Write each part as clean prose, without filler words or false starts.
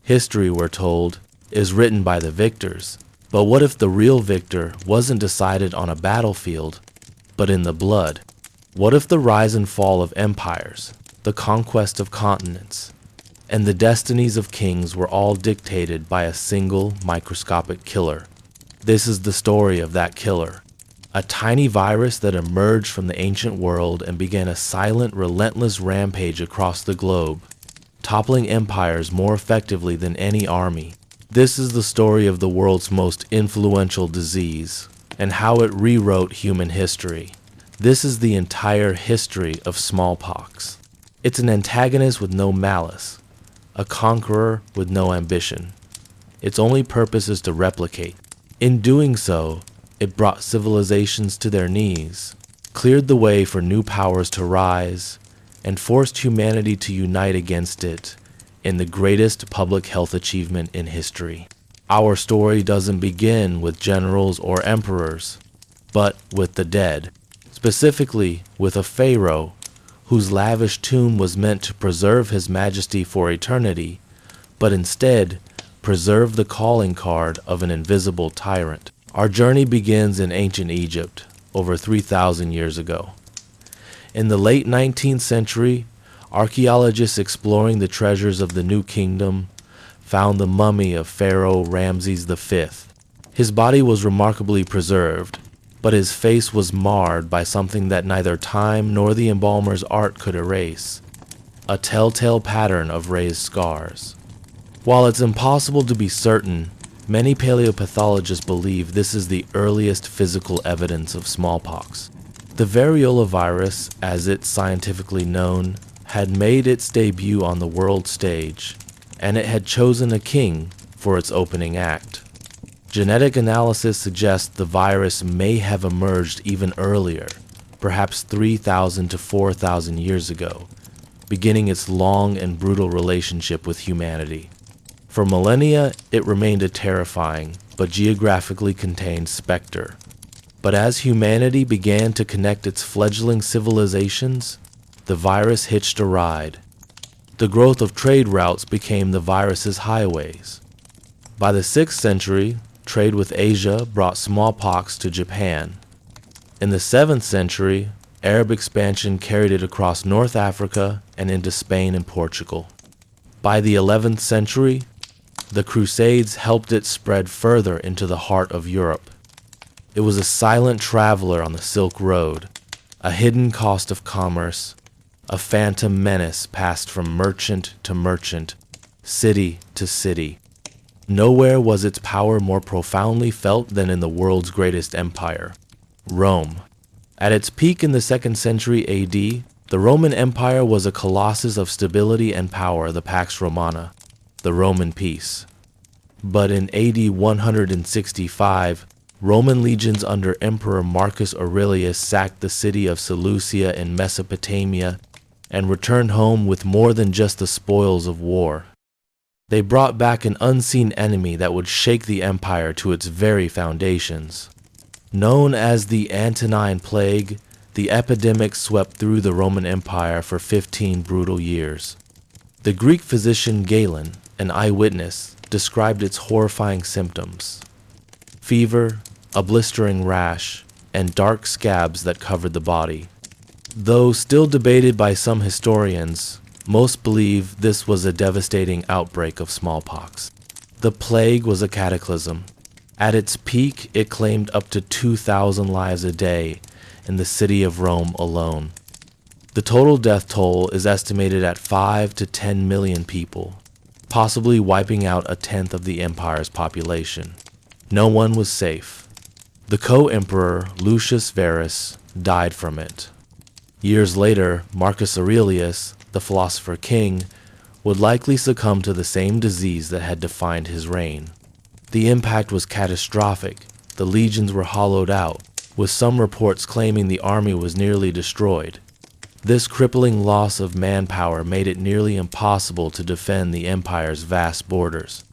History, we're told, is written by the victors. But what if the real victor wasn't decided on a battlefield, but in the blood? What if the rise and fall of empires, the conquest of continents, and the destinies of kings were all dictated by a single microscopic killer? This is the story of that killer. A tiny virus that emerged from the ancient world and began a silent, relentless rampage across the globe, toppling empires more effectively than any army. This is the story of the world's most influential disease, and how it rewrote human history. This is the entire history of smallpox. It's an antagonist with no malice, a conqueror with no ambition. Its only purpose is to replicate. In doing so, it brought civilizations to their knees, cleared the way for new powers to rise, and forced humanity to unite against it in the greatest public health achievement in history. Our story doesn't begin with generals or emperors, but with the dead, specifically with a pharaoh whose lavish tomb was meant to preserve his majesty for eternity, but instead preserve the calling card of an invisible tyrant. Our journey begins in ancient Egypt, over 3,000 years ago. In the late 19th century, archaeologists exploring the treasures of the New Kingdom found the mummy of Pharaoh Ramses V. His body was remarkably preserved, but his face was marred by something that neither time nor the embalmer's art could erase: a telltale pattern of raised scars. While it's impossible to be certain, many paleopathologists believe this is the earliest physical evidence of smallpox. The variola virus, as it's scientifically known, had made its debut on the world stage, and it had chosen a king for its opening act. Genetic analysis suggests the virus may have emerged even earlier, perhaps 3,000 to 4,000 years ago, beginning its long and brutal relationship with humanity. For millennia, it remained a terrifying, but geographically contained specter. But as humanity began to connect its fledgling civilizations, the virus hitched a ride. The growth of trade routes became the virus's highways. By the 6th century, trade with Asia brought smallpox to Japan. In the 7th century, Arab expansion carried it across North Africa and into Spain and Portugal. By the 11th century, the Crusades helped it spread further into the heart of Europe. It was a silent traveler on the Silk Road, a hidden cost of commerce, a phantom menace passed from merchant to merchant, city to city. Nowhere was its power more profoundly felt than in the world's greatest empire, Rome. At its peak in the 2nd century AD, the Roman Empire was a colossus of stability and power, the Pax Romana, the Roman peace. But in AD 165, Roman legions under Emperor Marcus Aurelius sacked the city of Seleucia in Mesopotamia and returned home with more than just the spoils of war. They brought back an unseen enemy that would shake the empire to its very foundations. Known as the Antonine Plague, the epidemic swept through the Roman Empire for 15 brutal years. The Greek physician Galen, an eyewitness, described its horrifying symptoms: fever, a blistering rash, and dark scabs that covered the body. Though still debated by some historians, most believe this was a devastating outbreak of smallpox. The plague was a cataclysm. At its peak, it claimed up to 2,000 lives a day in the city of Rome alone. The total death toll is estimated at 5 to 10 million people, possibly wiping out a tenth of the empire's population. No one was safe. The co-emperor Lucius Verus died from it. Years later, Marcus Aurelius, the philosopher king, would likely succumb to the same disease that had defined his reign. The impact was catastrophic. The legions were hollowed out, with some reports claiming the army was nearly destroyed. This crippling loss of manpower made it nearly impossible to defend the empire's vast borders.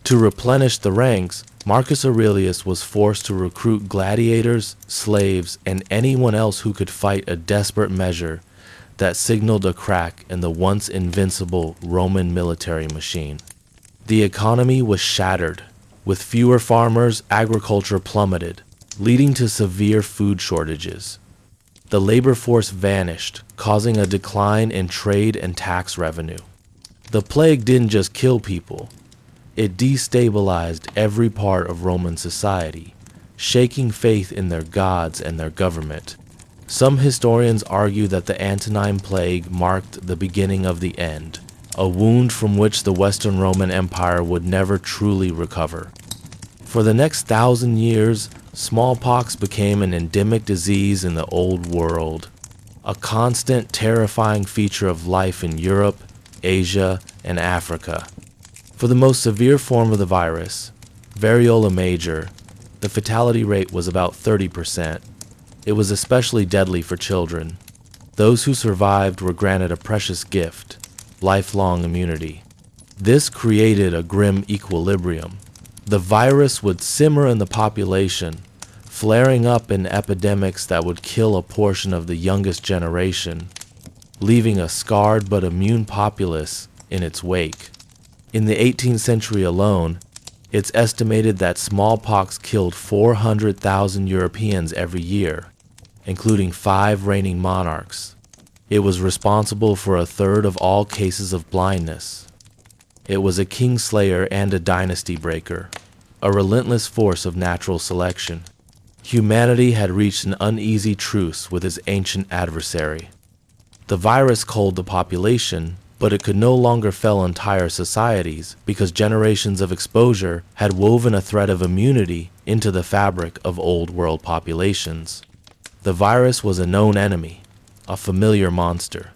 To replenish the ranks, Marcus Aurelius was forced to recruit gladiators, slaves, and anyone else who could fight a desperate measure that signaled a crack in the once invincible Roman military machine. The economy was shattered. With fewer farmers, agriculture plummeted, leading to severe food shortages. The labor force vanished, causing a decline in trade and tax revenue. The plague didn't just kill people, it destabilized every part of Roman society, shaking faith in their gods and their government. Some historians argue that the Antonine Plague marked the beginning of the end, a wound from which the Western Roman Empire would never truly recover. For the next 1,000 years, smallpox became an endemic disease in the Old World, a constant, terrifying feature of life in Europe, Asia, and Africa. For the most severe form of the virus, variola major, the fatality rate was about 30%. It was especially deadly for children. Those who survived were granted a precious gift, lifelong immunity. This created a grim equilibrium. The virus would simmer in the population, flaring up in epidemics that would kill a portion of the youngest generation, leaving a scarred but immune populace in its wake. In the 18th century alone, it's estimated that smallpox killed 400,000 Europeans every year, including 5 reigning monarchs. It was responsible for 1/3 of all cases of blindness. It was a kingslayer and a dynasty breaker, a relentless force of natural selection. Humanity had reached an uneasy truce with its ancient adversary. The virus culled the population, but it could no longer fell entire societies because generations of exposure had woven a thread of immunity into the fabric of old world populations. The virus was a known enemy, a familiar monster.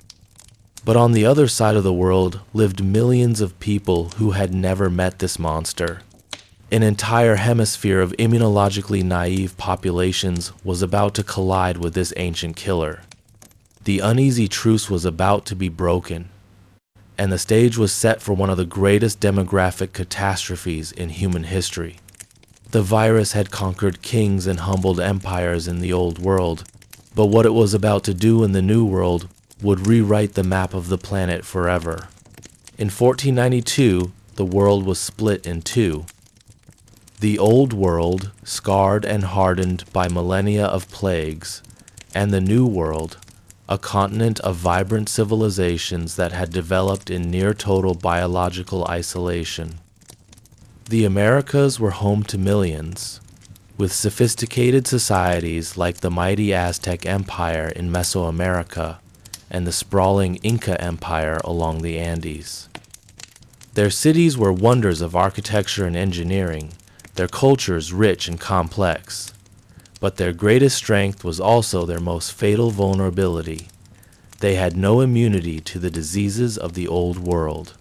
But on the other side of the world lived millions of people who had never met this monster. An entire hemisphere of immunologically naive populations was about to collide with this ancient killer. The uneasy truce was about to be broken, and the stage was set for one of the greatest demographic catastrophes in human history. The virus had conquered kings and humbled empires in the old world, but what it was about to do in the new world would rewrite the map of the planet forever. In 1492, the world was split in two. The old world, scarred and hardened by millennia of plagues, and the new world, a continent of vibrant civilizations that had developed in near-total biological isolation. The Americas were home to millions, with sophisticated societies like the mighty Aztec Empire in Mesoamerica and the sprawling Inca Empire along the Andes. Their cities were wonders of architecture and engineering, their cultures rich and complex. But their greatest strength was also their most fatal vulnerability. They had no immunity to the diseases of the old world.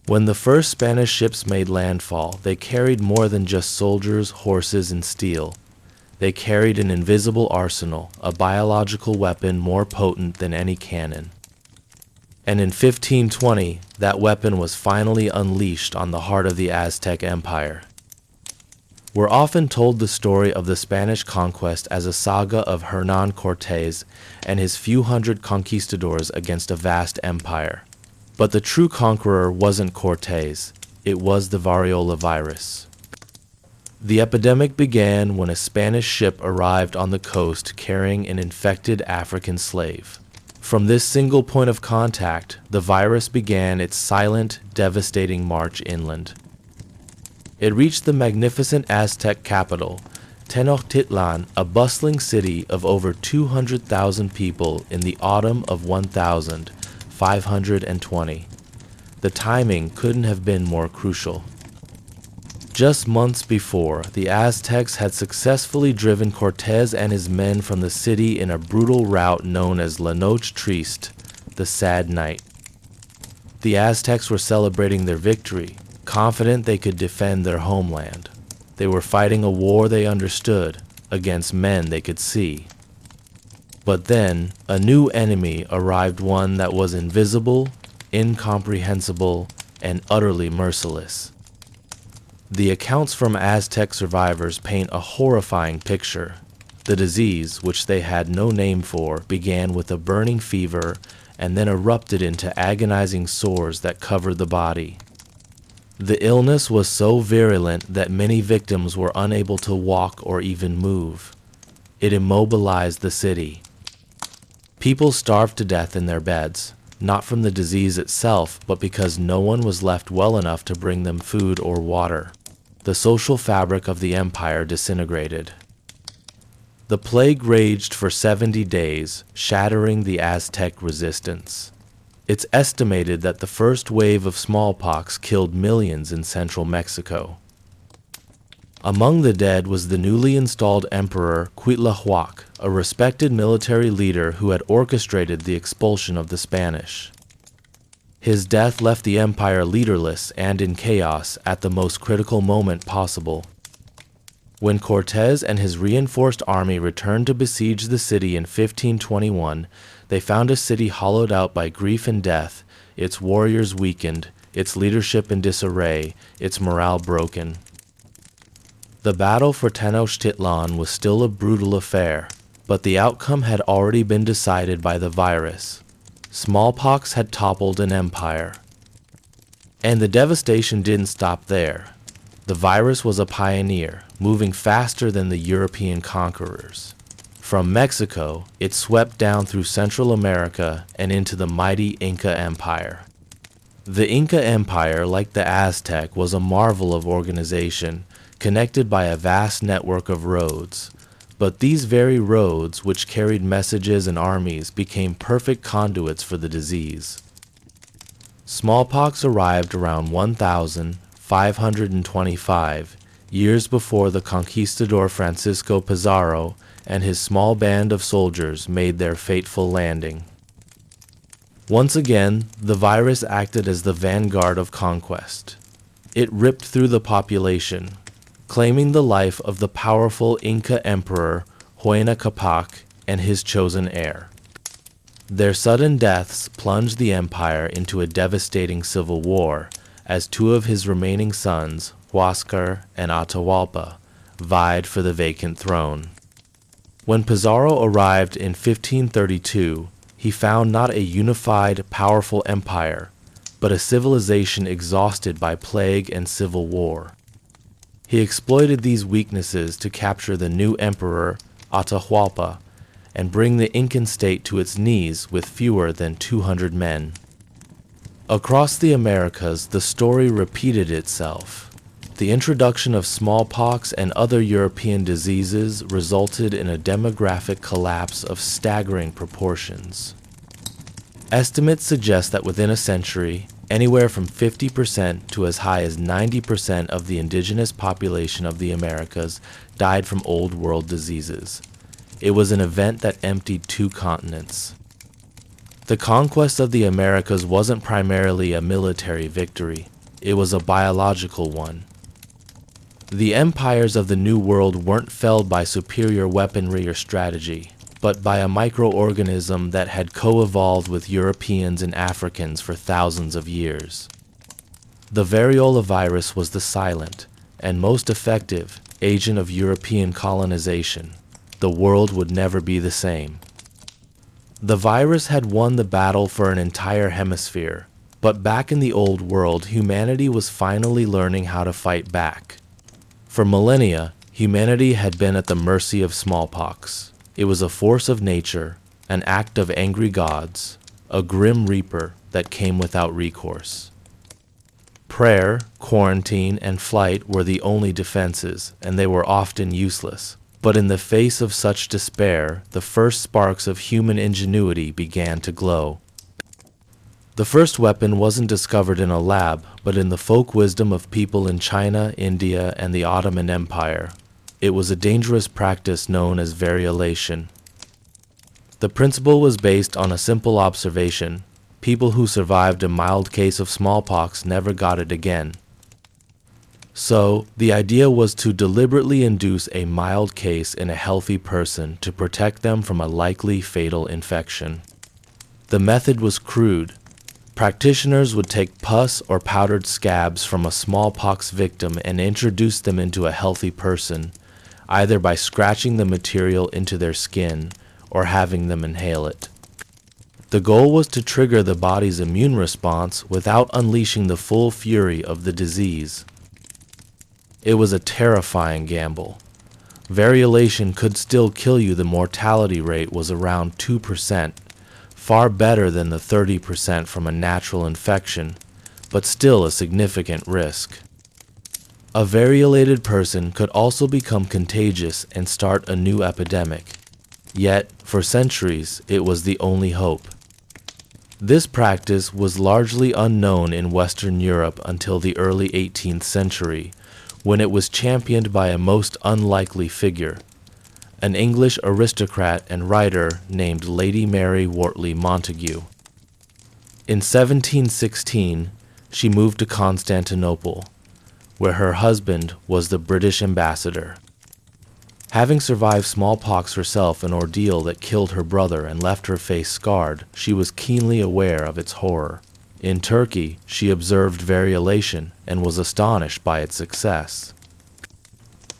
When the first Spanish ships made landfall, they carried more than just soldiers, horses, and steel. They carried an invisible arsenal, a biological weapon more potent than any cannon. And in 1520, that weapon was finally unleashed on the heart of the Aztec Empire. We're often told the story of the Spanish conquest as a saga of Hernán Cortés and his few hundred conquistadors against a vast empire. But the true conqueror wasn't Cortés, it was the variola virus. The epidemic began when a Spanish ship arrived on the coast carrying an infected African slave. From this single point of contact, the virus began its silent, devastating march inland. It reached the magnificent Aztec capital, Tenochtitlan, a bustling city of over 200,000 people in the autumn of 1520. The timing couldn't have been more crucial. Just months before, the Aztecs had successfully driven Cortés and his men from the city in a brutal rout known as La Noche Triste, the Sad Night. The Aztecs were celebrating their victory, confident they could defend their homeland. They were fighting a war they understood, against men they could see. But then, a new enemy arrived, one that was invisible, incomprehensible, and utterly merciless. The accounts from Aztec survivors paint a horrifying picture. The disease, which they had no name for, began with a burning fever and then erupted into agonizing sores that covered the body. The illness was so virulent that many victims were unable to walk or even move. It immobilized the city. People starved to death in their beds, not from the disease itself, but because no one was left well enough to bring them food or water. The social fabric of the empire disintegrated. The plague raged for 70 days, shattering the Aztec resistance. It's estimated that the first wave of smallpox killed millions in central Mexico. Among the dead was the newly installed emperor Cuitlahuac, a respected military leader who had orchestrated the expulsion of the Spanish. His death left the empire leaderless and in chaos at the most critical moment possible. When Cortés and his reinforced army returned to besiege the city in 1521, they found a city hollowed out by grief and death, its warriors weakened, its leadership in disarray, its morale broken. The battle for Tenochtitlan was still a brutal affair, but the outcome had already been decided by the virus. Smallpox had toppled an empire. And the devastation didn't stop there. The virus was a pioneer, moving faster than the European conquerors. From Mexico, it swept down through Central America and into the mighty Inca Empire. The Inca Empire, like the Aztec, was a marvel of organization, connected by a vast network of roads. But these very roads, which carried messages and armies, became perfect conduits for the disease. Smallpox arrived around 1525, years before the conquistador Francisco Pizarro and his small band of soldiers made their fateful landing. Once again, the virus acted as the vanguard of conquest. It ripped through the population, claiming the life of the powerful Inca emperor Huayna Capac and his chosen heir. Their sudden deaths plunged the empire into a devastating civil war, as two of his remaining sons, Huáscar and Atahualpa, vied for the vacant throne. When Pizarro arrived in 1532, he found not a unified, powerful empire, but a civilization exhausted by plague and civil war. He exploited these weaknesses to capture the new emperor, Atahualpa, and bring the Incan state to its knees with fewer than 200 men. Across the Americas, the story repeated itself. The introduction of smallpox and other European diseases resulted in a demographic collapse of staggering proportions. Estimates suggest that within a century, anywhere from 50% to as high as 90% of the indigenous population of the Americas died from Old World diseases. It was an event that emptied 2 continents. The conquest of the Americas wasn't primarily a military victory, it was a biological one. The empires of the New World weren't felled by superior weaponry or strategy, but by a microorganism that had co-evolved with Europeans and Africans for thousands of years. The variola virus was the silent, and most effective, agent of European colonization. The world would never be the same. The virus had won the battle for an entire hemisphere, but back in the Old World, humanity was finally learning how to fight back. For millennia, humanity had been at the mercy of smallpox. It was a force of nature, an act of angry gods, a grim reaper that came without recourse. Prayer, quarantine, and flight were the only defenses, and they were often useless. But in the face of such despair, the first sparks of human ingenuity began to glow. The first weapon wasn't discovered in a lab, but in the folk wisdom of people in China, India, and the Ottoman Empire. It was a dangerous practice known as variolation. The principle was based on a simple observation. People who survived a mild case of smallpox never got it again. So, the idea was to deliberately induce a mild case in a healthy person to protect them from a likely fatal infection. The method was crude. Practitioners would take pus or powdered scabs from a smallpox victim and introduce them into a healthy person, either by scratching the material into their skin or having them inhale it. The goal was to trigger the body's immune response without unleashing the full fury of the disease. It was a terrifying gamble. Variolation could still kill you. The mortality rate was around 2%, far better than the 30% from a natural infection, but still a significant risk. A variolated person could also become contagious and start a new epidemic. Yet, for centuries, it was the only hope. This practice was largely unknown in Western Europe until the early 18th century, when it was championed by a most unlikely figure, an English aristocrat and writer named Lady Mary Wortley Montagu. In 1716, she moved to Constantinople, where her husband was the British ambassador. Having survived smallpox herself, an ordeal that killed her brother and left her face scarred, she was keenly aware of its horror. In Turkey, she observed variolation and was astonished by its success.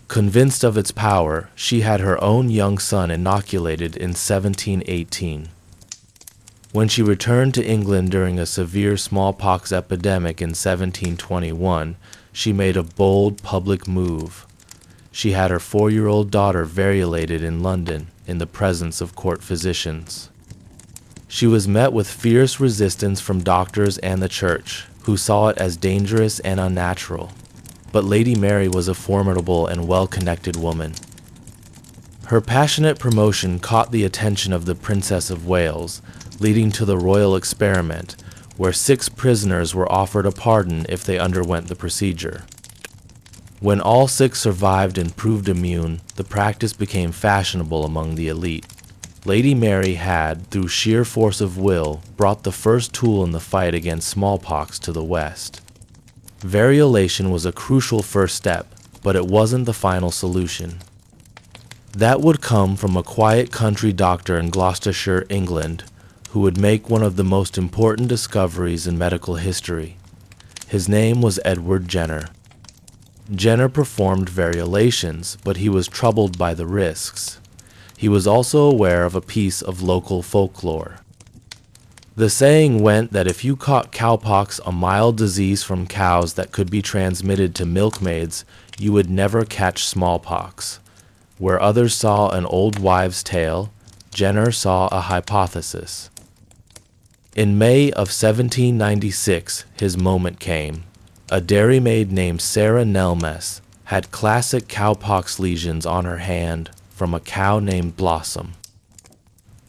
Convinced of its power, she had her own young son inoculated in 1718. When she returned to England during a severe smallpox epidemic in 1721, she made a bold public move. She had her 4-year-old daughter variolated in London in the presence of court physicians. She was met with fierce resistance from doctors and the church, who saw it as dangerous and unnatural. But Lady Mary was a formidable and well-connected woman. Her passionate promotion caught the attention of the Princess of Wales, leading to the royal experiment, where 6 prisoners were offered a pardon if they underwent the procedure. When all 6 survived and proved immune, the practice became fashionable among the elite. Lady Mary had, through sheer force of will, brought the first tool in the fight against smallpox to the West. Variolation was a crucial first step, but it wasn't the final solution. That would come from a quiet country doctor in Gloucestershire, England, who would make one of the most important discoveries in medical history. His name was Edward Jenner. Jenner performed variolations, but he was troubled by the risks. He was also aware of a piece of local folklore. The saying went that if you caught cowpox, a mild disease from cows that could be transmitted to milkmaids, you would never catch smallpox. Where others saw an old wives' tale, Jenner saw a hypothesis. In May of 1796, his moment came. A dairymaid named Sarah Nelmes had classic cowpox lesions on her hand from a cow named Blossom.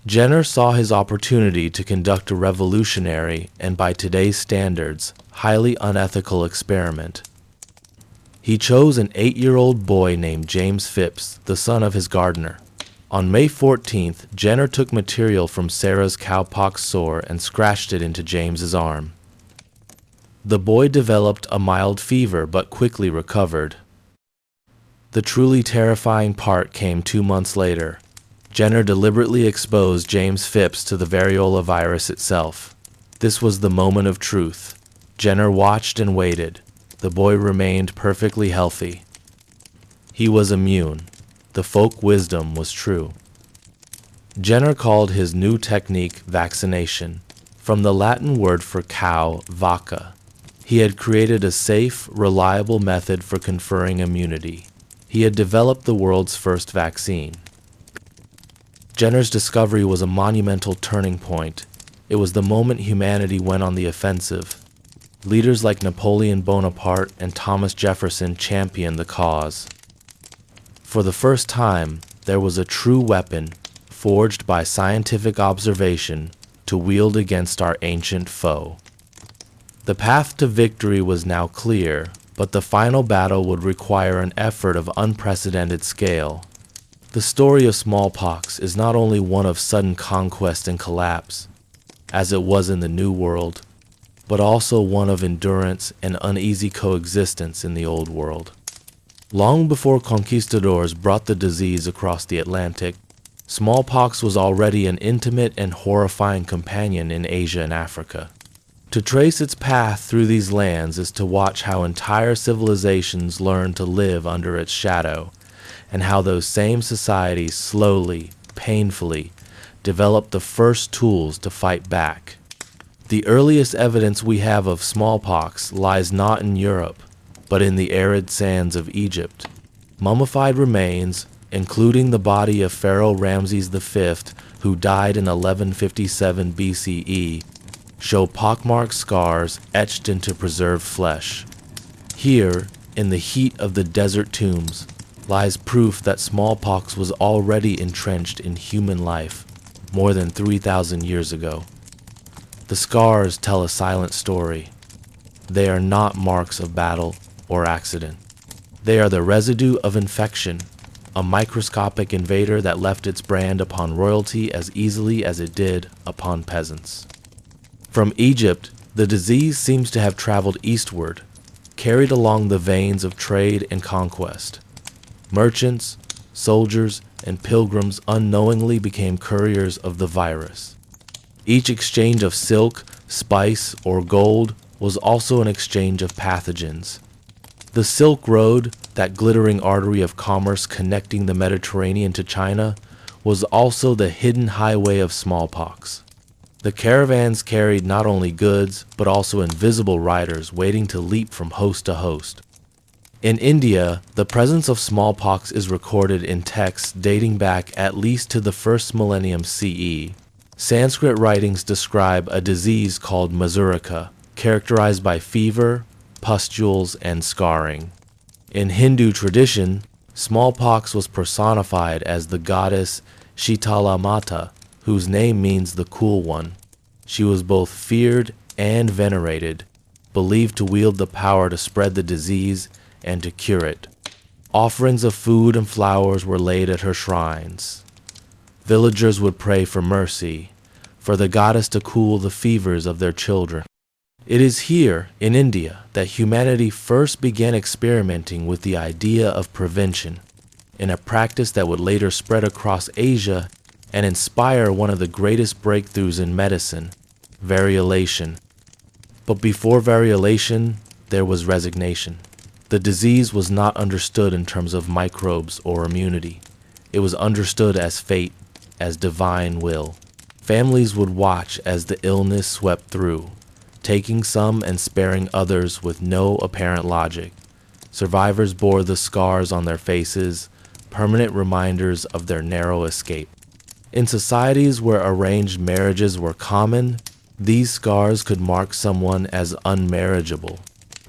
Jenner saw his opportunity to conduct a revolutionary and, by today's standards, highly unethical experiment. He chose an 8-year-old boy named James Phipps, the son of his gardener. On May 14th, Jenner took material from Sarah's cowpox sore and scratched it into James's arm. The boy developed a mild fever but quickly recovered. The truly terrifying part came 2 months later. Jenner deliberately exposed James Phipps to the variola virus itself. This was the moment of truth. Jenner watched and waited. The boy remained perfectly healthy. He was immune. The folk wisdom was true. Jenner called his new technique vaccination, from the Latin word for cow, vacca. He had created a safe, reliable method for conferring immunity. He had developed the world's first vaccine. Jenner's discovery was a monumental turning point. It was the moment humanity went on the offensive. Leaders like Napoleon Bonaparte and Thomas Jefferson championed the cause. For the first time, there was a true weapon, forged by scientific observation, to wield against our ancient foe. The path to victory was now clear, but the final battle would require an effort of unprecedented scale. The story of smallpox is not only one of sudden conquest and collapse, as it was in the New World, but also one of endurance and uneasy coexistence in the Old World. Long before conquistadors brought the disease across the Atlantic, smallpox was already an intimate and horrifying companion in Asia and Africa. To trace its path through these lands is to watch how entire civilizations learned to live under its shadow, and how those same societies slowly, painfully, developed the first tools to fight back. The earliest evidence we have of smallpox lies not in Europe, but in the arid sands of Egypt. Mummified remains, including the body of Pharaoh Ramses V, who died in 1157 BCE, show pockmarked scars etched into preserved flesh. Here, in the heat of the desert tombs, lies proof that smallpox was already entrenched in human life more than 3,000 years ago. The scars tell a silent story. They are not marks of battle or accident. They are the residue of infection, a microscopic invader that left its brand upon royalty as easily as it did upon peasants. From Egypt, the disease seems to have traveled eastward, carried along the veins of trade and conquest. Merchants, soldiers, and pilgrims unknowingly became couriers of the virus. Each exchange of silk, spice, or gold was also an exchange of pathogens. The Silk Road, that glittering artery of commerce connecting the Mediterranean to China, was also the hidden highway of smallpox. The caravans carried not only goods, but also invisible riders waiting to leap from host to host. In India, the presence of smallpox is recorded in texts dating back at least to the first millennium CE. Sanskrit writings describe a disease called mazurika, characterized by fever, pustules, and scarring. In Hindu tradition, smallpox was personified as the goddess Shitala Mata, whose name means the cool one. She was both feared and venerated, believed to wield the power to spread the disease and to cure it. Offerings of food and flowers were laid at her shrines. Villagers would pray for mercy, for the goddess to cool the fevers of their children. It is here, in India, that humanity first began experimenting with the idea of prevention, in a practice that would later spread across Asia and inspire one of the greatest breakthroughs in medicine, variolation. But before variolation, there was resignation. The disease was not understood in terms of microbes or immunity. It was understood as fate, as divine will. Families would watch as the illness swept through, taking some and sparing others with no apparent logic. Survivors bore the scars on their faces, permanent reminders of their narrow escape. In societies where arranged marriages were common, these scars could mark someone as unmarriageable,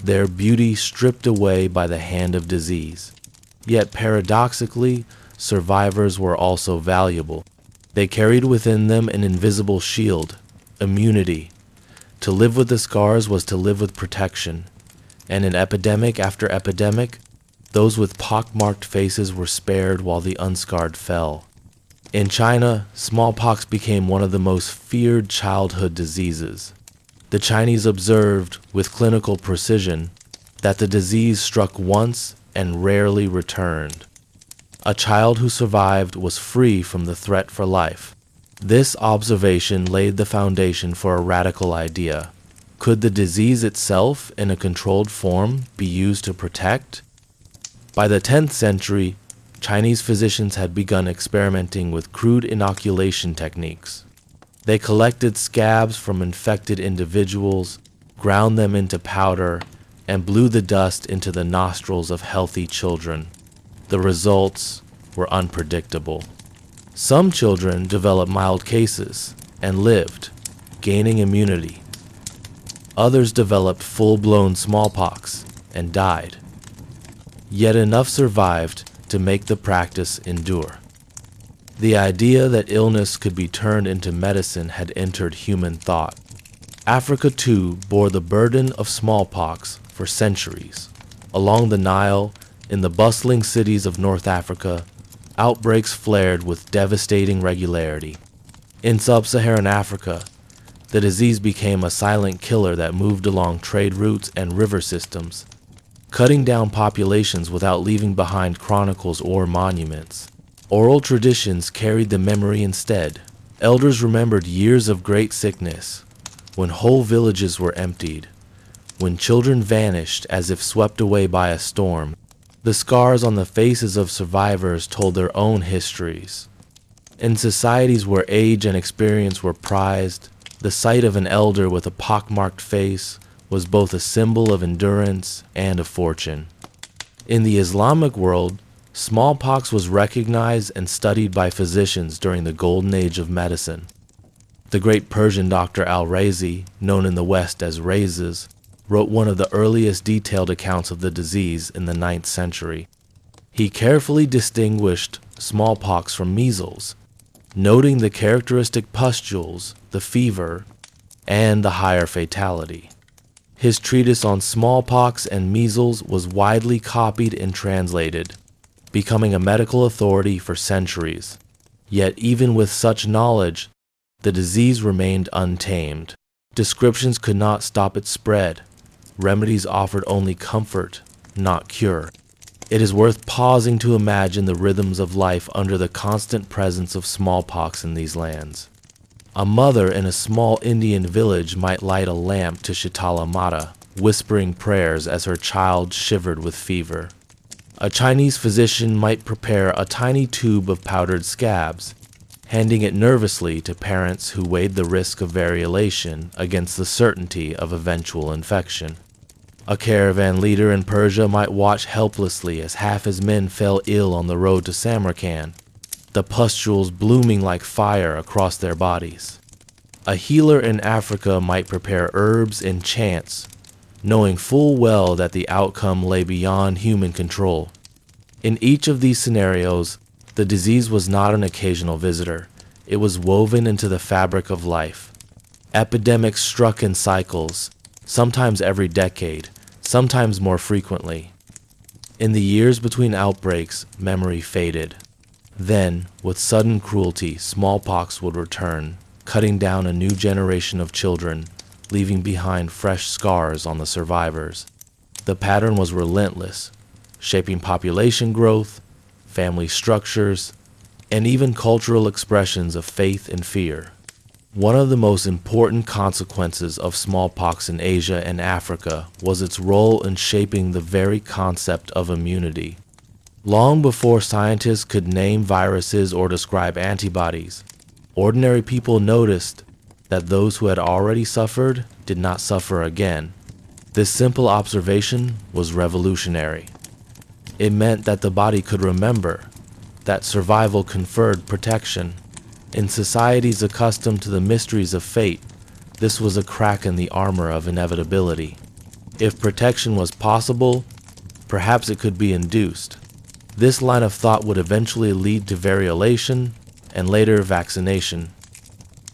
their beauty stripped away by the hand of disease. Yet paradoxically, survivors were also valuable. They carried within them an invisible shield, immunity. To live with the scars was to live with protection, and in epidemic after epidemic, those with pock-marked faces were spared while the unscarred fell. In China, smallpox became one of the most feared childhood diseases. The Chinese observed, with clinical precision, that the disease struck once and rarely returned. A child who survived was free from the threat for life. This observation laid the foundation for a radical idea. Could the disease itself, in a controlled form, be used to protect? By the 10th century, Chinese physicians had begun experimenting with crude inoculation techniques. They collected scabs from infected individuals, ground them into powder, and blew the dust into the nostrils of healthy children. The results were unpredictable. Some children developed mild cases and lived, gaining immunity. Others developed full-blown smallpox and died. Yet enough survived to make the practice endure. The idea that illness could be turned into medicine had entered human thought. Africa too bore the burden of smallpox for centuries. Along the Nile, in the bustling cities of North Africa, outbreaks flared with devastating regularity. In sub-Saharan Africa, the disease became a silent killer that moved along trade routes and river systems, cutting down populations without leaving behind chronicles or monuments. Oral traditions carried the memory instead. Elders remembered years of great sickness, when whole villages were emptied, when children vanished as if swept away by a storm. The scars on the faces of survivors told their own histories. In societies where age and experience were prized, the sight of an elder with a pockmarked face was both a symbol of endurance and of fortune. In the Islamic world, smallpox was recognized and studied by physicians during the golden age of medicine. The great Persian doctor Al-Razi, known in the West as Rhazes, wrote one of the earliest detailed accounts of the disease in the 9th century. He carefully distinguished smallpox from measles, noting the characteristic pustules, the fever, and the higher fatality. His treatise on smallpox and measles was widely copied and translated, becoming a medical authority for centuries. Yet even with such knowledge, the disease remained untamed. Descriptions could not stop its spread. Remedies offered only comfort, not cure. It is worth pausing to imagine the rhythms of life under the constant presence of smallpox in these lands. A mother in a small Indian village might light a lamp to Shitala Mata, whispering prayers as her child shivered with fever. A Chinese physician might prepare a tiny tube of powdered scabs, handing it nervously to parents who weighed the risk of variolation against the certainty of eventual infection. A caravan leader in Persia might watch helplessly as half his men fell ill on the road to Samarkand, the pustules blooming like fire across their bodies. A healer in Africa might prepare herbs and chants, knowing full well that the outcome lay beyond human control. In each of these scenarios, the disease was not an occasional visitor. It was woven into the fabric of life. Epidemics struck in cycles, sometimes every decade, sometimes more frequently. In the years between outbreaks, memory faded. Then, with sudden cruelty, smallpox would return, cutting down a new generation of children, leaving behind fresh scars on the survivors. The pattern was relentless, shaping population growth, family structures, and even cultural expressions of faith and fear. One of the most important consequences of smallpox in Asia and Africa was its role in shaping the very concept of immunity. Long before scientists could name viruses or describe antibodies, ordinary people noticed that those who had already suffered did not suffer again. This simple observation was revolutionary. It meant that the body could remember, that survival conferred protection. In societies accustomed to the mysteries of fate, this was a crack in the armor of inevitability. If protection was possible, perhaps it could be induced. This line of thought would eventually lead to variolation and later vaccination.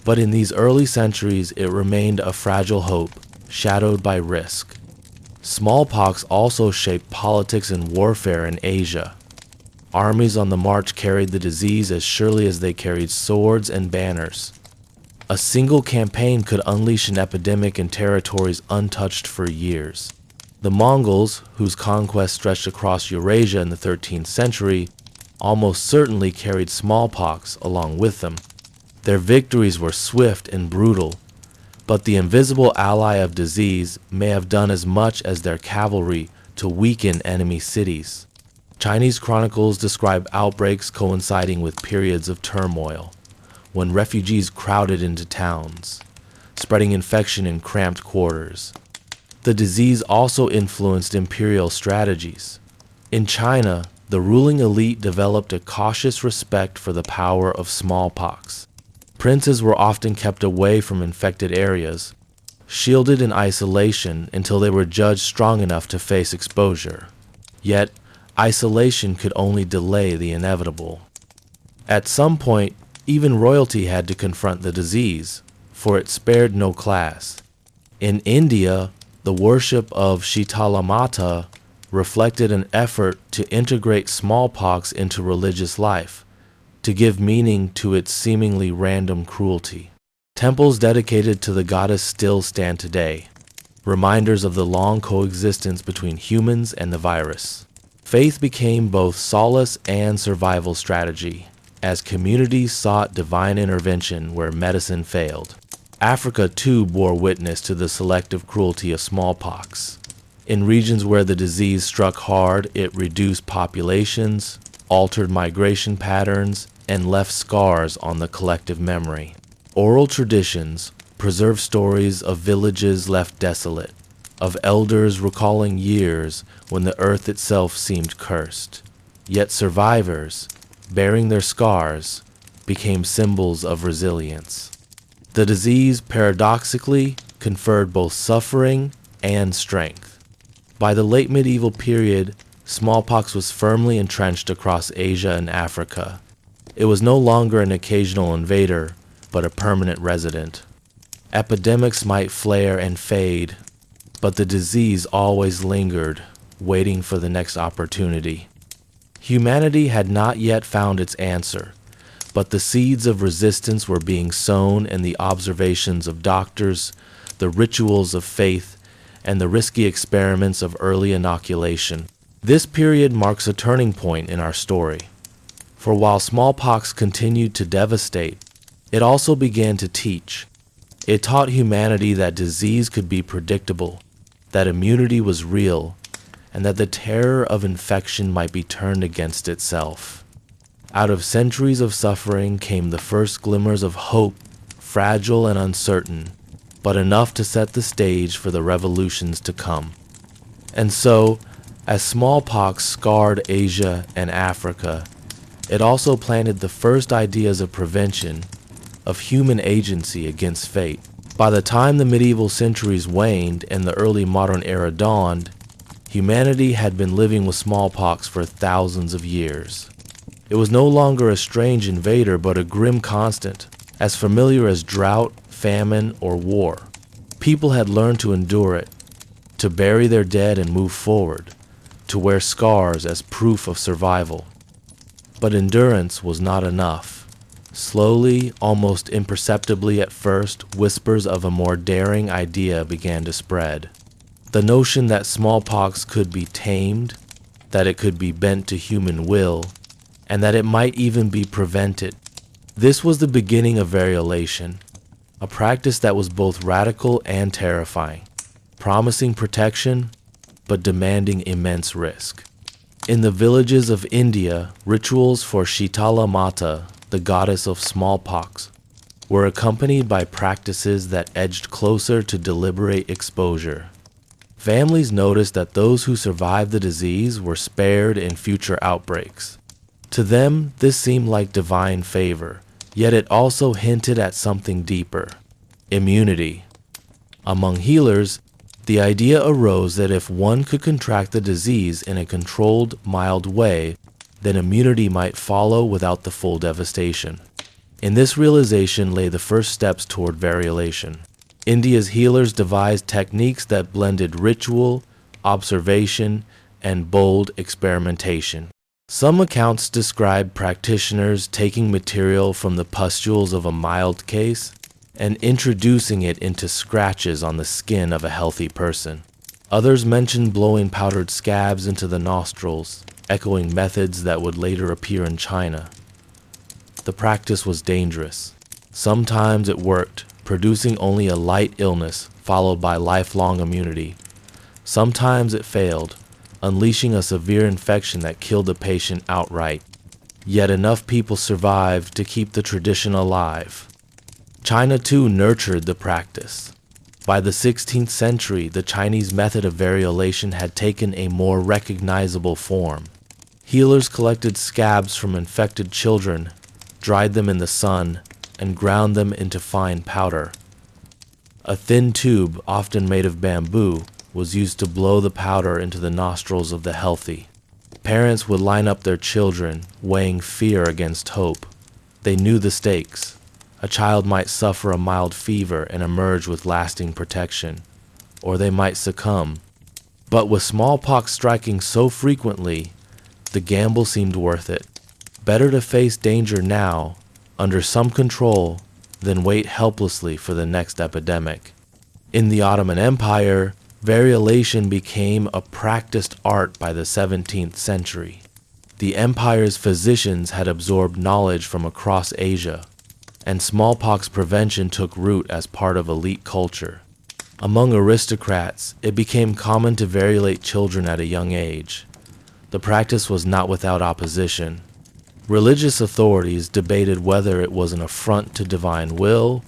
But in these early centuries, it remained a fragile hope, shadowed by risk. Smallpox also shaped politics and warfare in Asia. Armies on the march carried the disease as surely as they carried swords and banners. A single campaign could unleash an epidemic in territories untouched for years. The Mongols, whose conquest stretched across Eurasia in the 13th century, almost certainly carried smallpox along with them. Their victories were swift and brutal, but the invisible ally of disease may have done as much as their cavalry to weaken enemy cities. Chinese chronicles describe outbreaks coinciding with periods of turmoil, when refugees crowded into towns, spreading infection in cramped quarters. The disease also influenced imperial strategies. In China, the ruling elite developed a cautious respect for the power of smallpox. Princes were often kept away from infected areas, shielded in isolation until they were judged strong enough to face exposure. Yet, isolation could only delay the inevitable. At some point, even royalty had to confront the disease, for it spared no class. In India, the worship of Shitala Mata reflected an effort to integrate smallpox into religious life, to give meaning to its seemingly random cruelty. Temples dedicated to the goddess still stand today, reminders of the long coexistence between humans and the virus. Faith became both solace and survival strategy, as communities sought divine intervention where medicine failed. Africa too bore witness to the selective cruelty of smallpox. In regions where the disease struck hard, it reduced populations, altered migration patterns, and left scars on the collective memory. Oral traditions preserve stories of villages left desolate, of elders recalling years when the earth itself seemed cursed. Yet survivors, bearing their scars, became symbols of resilience. The disease paradoxically conferred both suffering and strength. By the late medieval period, smallpox was firmly entrenched across Asia and Africa. It was no longer an occasional invader, but a permanent resident. Epidemics might flare and fade, but the disease always lingered, waiting for the next opportunity. Humanity had not yet found its answer, but the seeds of resistance were being sown in the observations of doctors, the rituals of faith, and the risky experiments of early inoculation. This period marks a turning point in our story. For while smallpox continued to devastate, it also began to teach. It taught humanity that disease could be predictable, that immunity was real, and that the terror of infection might be turned against itself. Out of centuries of suffering came the first glimmers of hope, fragile and uncertain, but enough to set the stage for the revolutions to come. And so, as smallpox scarred Asia and Africa, it also planted the first ideas of prevention, of human agency against fate. By the time the medieval centuries waned and the early modern era dawned, humanity had been living with smallpox for thousands of years. It was no longer a strange invader, but a grim constant, as familiar as drought, famine, or war. People had learned to endure it, to bury their dead and move forward, to wear scars as proof of survival. But endurance was not enough. Slowly, almost imperceptibly at first, whispers of a more daring idea began to spread. The notion that smallpox could be tamed, that it could be bent to human will, and that it might even be prevented. This was the beginning of variolation, a practice that was both radical and terrifying, promising protection, but demanding immense risk. In the villages of India, rituals for Shitala Mata, the goddess of smallpox, were accompanied by practices that edged closer to deliberate exposure. Families noticed that those who survived the disease were spared in future outbreaks. To them, this seemed like divine favor, yet it also hinted at something deeper: immunity. Among healers, the idea arose that if one could contract the disease in a controlled, mild way, then immunity might follow without the full devastation. In this realization lay the first steps toward variolation. India's healers devised techniques that blended ritual, observation, and bold experimentation. Some accounts describe practitioners taking material from the pustules of a mild case and introducing it into scratches on the skin of a healthy person. Others mention blowing powdered scabs into the nostrils, echoing methods that would later appear in China. The practice was dangerous. Sometimes it worked, producing only a light illness followed by lifelong immunity. Sometimes it failed, unleashing a severe infection that killed the patient outright. Yet enough people survived to keep the tradition alive. China too nurtured the practice. By the 16th century, the Chinese method of variolation had taken a more recognizable form. Healers collected scabs from infected children, dried them in the sun, and ground them into fine powder. A thin tube, often made of bamboo, was used to blow the powder into the nostrils of the healthy. Parents would line up their children, weighing fear against hope. They knew the stakes. A child might suffer a mild fever and emerge with lasting protection, or they might succumb. But with smallpox striking so frequently, the gamble seemed worth it. Better to face danger now, under some control, than wait helplessly for the next epidemic. In the Ottoman Empire, variolation became a practiced art by the 17th century. The empire's physicians had absorbed knowledge from across Asia, and smallpox prevention took root as part of elite culture. Among aristocrats, it became common to variolate children at a young age. The practice was not without opposition. Religious authorities debated whether it was an affront to divine will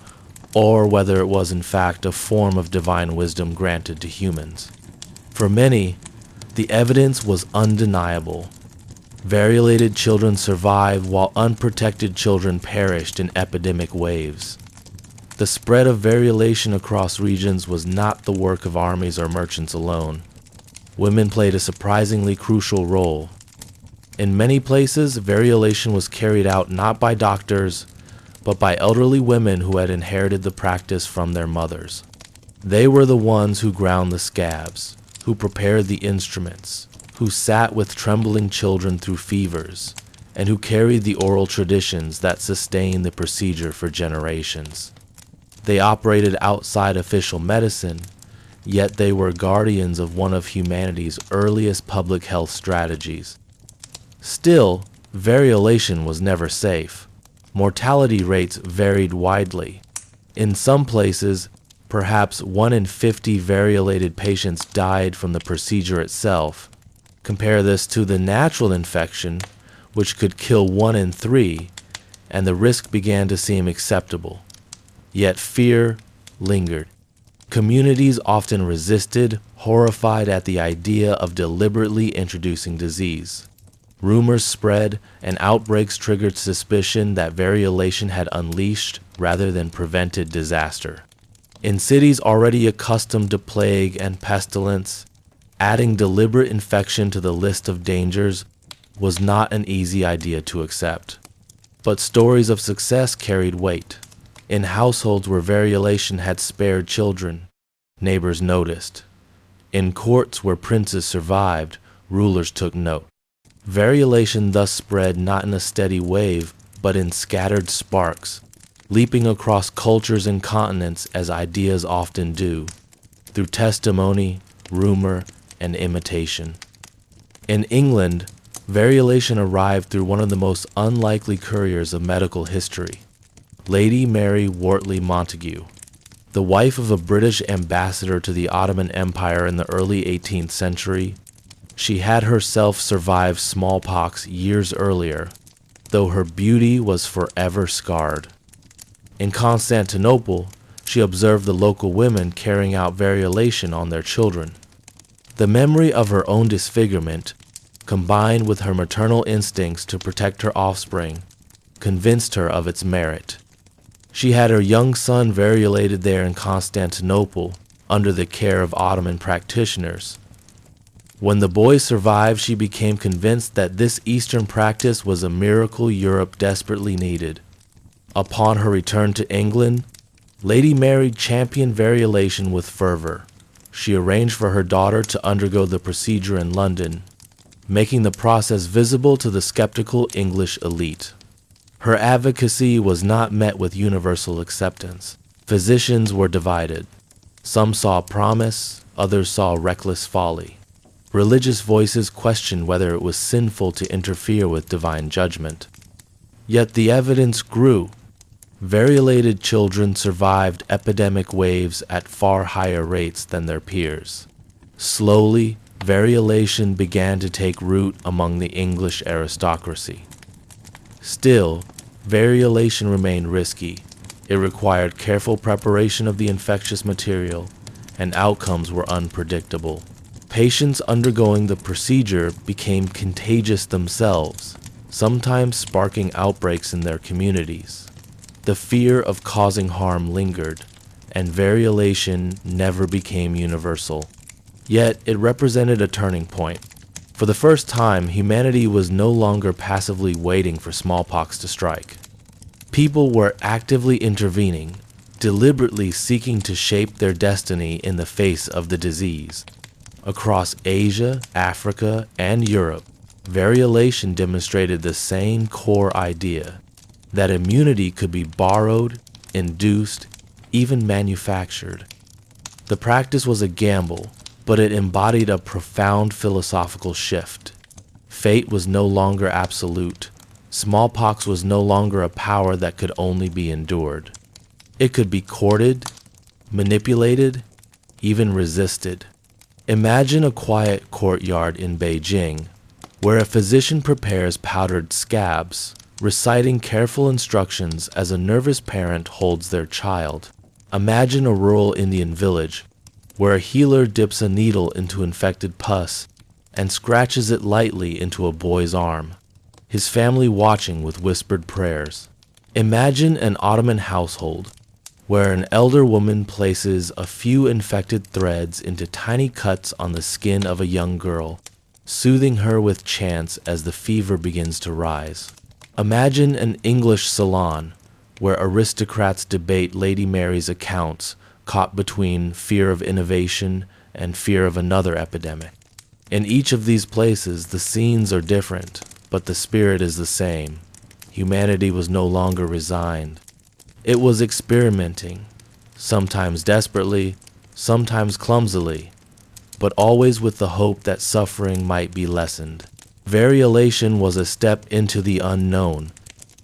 or whether it was in fact a form of divine wisdom granted to humans. For many, the evidence was undeniable. Variolated children survived while unprotected children perished in epidemic waves. The spread of variolation across regions was not the work of armies or merchants alone. Women played a surprisingly crucial role. In many places, variolation was carried out not by doctors, but by elderly women who had inherited the practice from their mothers. They were the ones who ground the scabs, who prepared the instruments, who sat with trembling children through fevers, and who carried the oral traditions that sustained the procedure for generations. They operated outside official medicine, yet they were guardians of one of humanity's earliest public health strategies. Still, variolation was never safe. Mortality rates varied widely. In some places, perhaps 1 in 50 variolated patients died from the procedure itself. Compare this to the natural infection, which could kill 1 in 3, and the risk began to seem acceptable. Yet fear lingered. Communities often resisted, horrified at the idea of deliberately introducing disease. Rumors spread, and outbreaks triggered suspicion that variolation had unleashed rather than prevented disaster. In cities already accustomed to plague and pestilence, adding deliberate infection to the list of dangers was not an easy idea to accept. But stories of success carried weight. In households where variolation had spared children, neighbors noticed. In courts where princes survived, rulers took note. Variolation thus spread not in a steady wave, but in scattered sparks, leaping across cultures and continents as ideas often do, through testimony, rumor, and imitation. In England, variolation arrived through one of the most unlikely couriers of medical history, Lady Mary Wortley Montagu. The wife of a British ambassador to the Ottoman Empire in the early 18th century, she had herself survived smallpox years earlier, though her beauty was forever scarred. In Constantinople, she observed the local women carrying out variolation on their children. The memory of her own disfigurement, combined with her maternal instincts to protect her offspring, convinced her of its merit. She had her young son variolated there in Constantinople under the care of Ottoman practitioners. When the boy survived, she became convinced that this Eastern practice was a miracle Europe desperately needed. Upon her return to England, Lady Mary championed variolation with fervor. She arranged for her daughter to undergo the procedure in London, making the process visible to the skeptical English elite. Her advocacy was not met with universal acceptance. Physicians were divided. Some saw promise, others saw reckless folly. Religious voices questioned whether it was sinful to interfere with divine judgment. Yet the evidence grew. Variolated children survived epidemic waves at far higher rates than their peers. Slowly, variolation began to take root among the English aristocracy. Still, variolation remained risky. It required careful preparation of the infectious material, and outcomes were unpredictable. Patients undergoing the procedure became contagious themselves, sometimes sparking outbreaks in their communities. The fear of causing harm lingered, and variolation never became universal. Yet it represented a turning point. For the first time, humanity was no longer passively waiting for smallpox to strike. People were actively intervening, deliberately seeking to shape their destiny in the face of the disease. Across Asia, Africa, and Europe, variolation demonstrated the same core idea, that immunity could be borrowed, induced, even manufactured. The practice was a gamble, but it embodied a profound philosophical shift. Fate was no longer absolute. Smallpox was no longer a power that could only be endured. It could be courted, manipulated, even resisted. Imagine a quiet courtyard in Beijing, where a physician prepares powdered scabs, reciting careful instructions as a nervous parent holds their child. Imagine a rural Indian village, where a healer dips a needle into infected pus and scratches it lightly into a boy's arm, his family watching with whispered prayers. Imagine an Ottoman household, where an elder woman places a few infected threads into tiny cuts on the skin of a young girl, soothing her with chants as the fever begins to rise. Imagine an English salon, where aristocrats debate Lady Mary's accounts, caught between fear of innovation and fear of another epidemic. In each of these places, the scenes are different, but the spirit is the same. Humanity was no longer resigned. It was experimenting, sometimes desperately, sometimes clumsily, but always with the hope that suffering might be lessened. Variolation was a step into the unknown,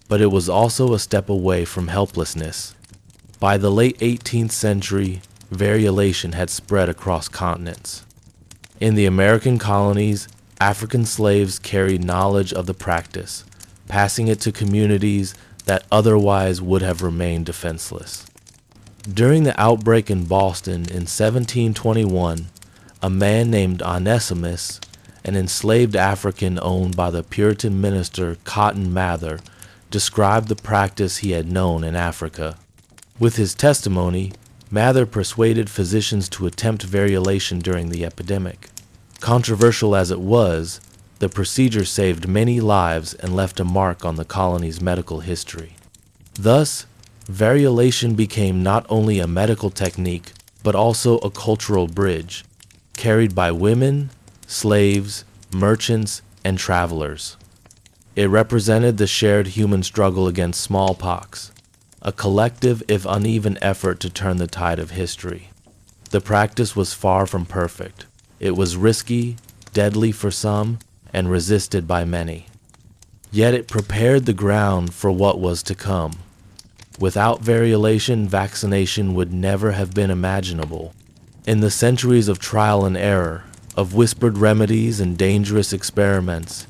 but it was also a step away from helplessness. By the late 18th century, variolation had spread across continents. In the American colonies, African slaves carried knowledge of the practice, passing it to communities that otherwise would have remained defenseless. During the outbreak in Boston in 1721, a man named Onesimus, an enslaved African owned by the Puritan minister Cotton Mather, described the practice he had known in Africa. With his testimony, Mather persuaded physicians to attempt variolation during the epidemic. Controversial as it was, the procedure saved many lives and left a mark on the colony's medical history. Thus, variolation became not only a medical technique, but also a cultural bridge, carried by women, slaves, merchants, and travelers. It represented the shared human struggle against smallpox, a collective if uneven effort to turn the tide of history. The practice was far from perfect. It was risky, deadly for some, and resisted by many. Yet it prepared the ground for what was to come. Without variolation, vaccination would never have been imaginable. In the centuries of trial and error, of whispered remedies and dangerous experiments,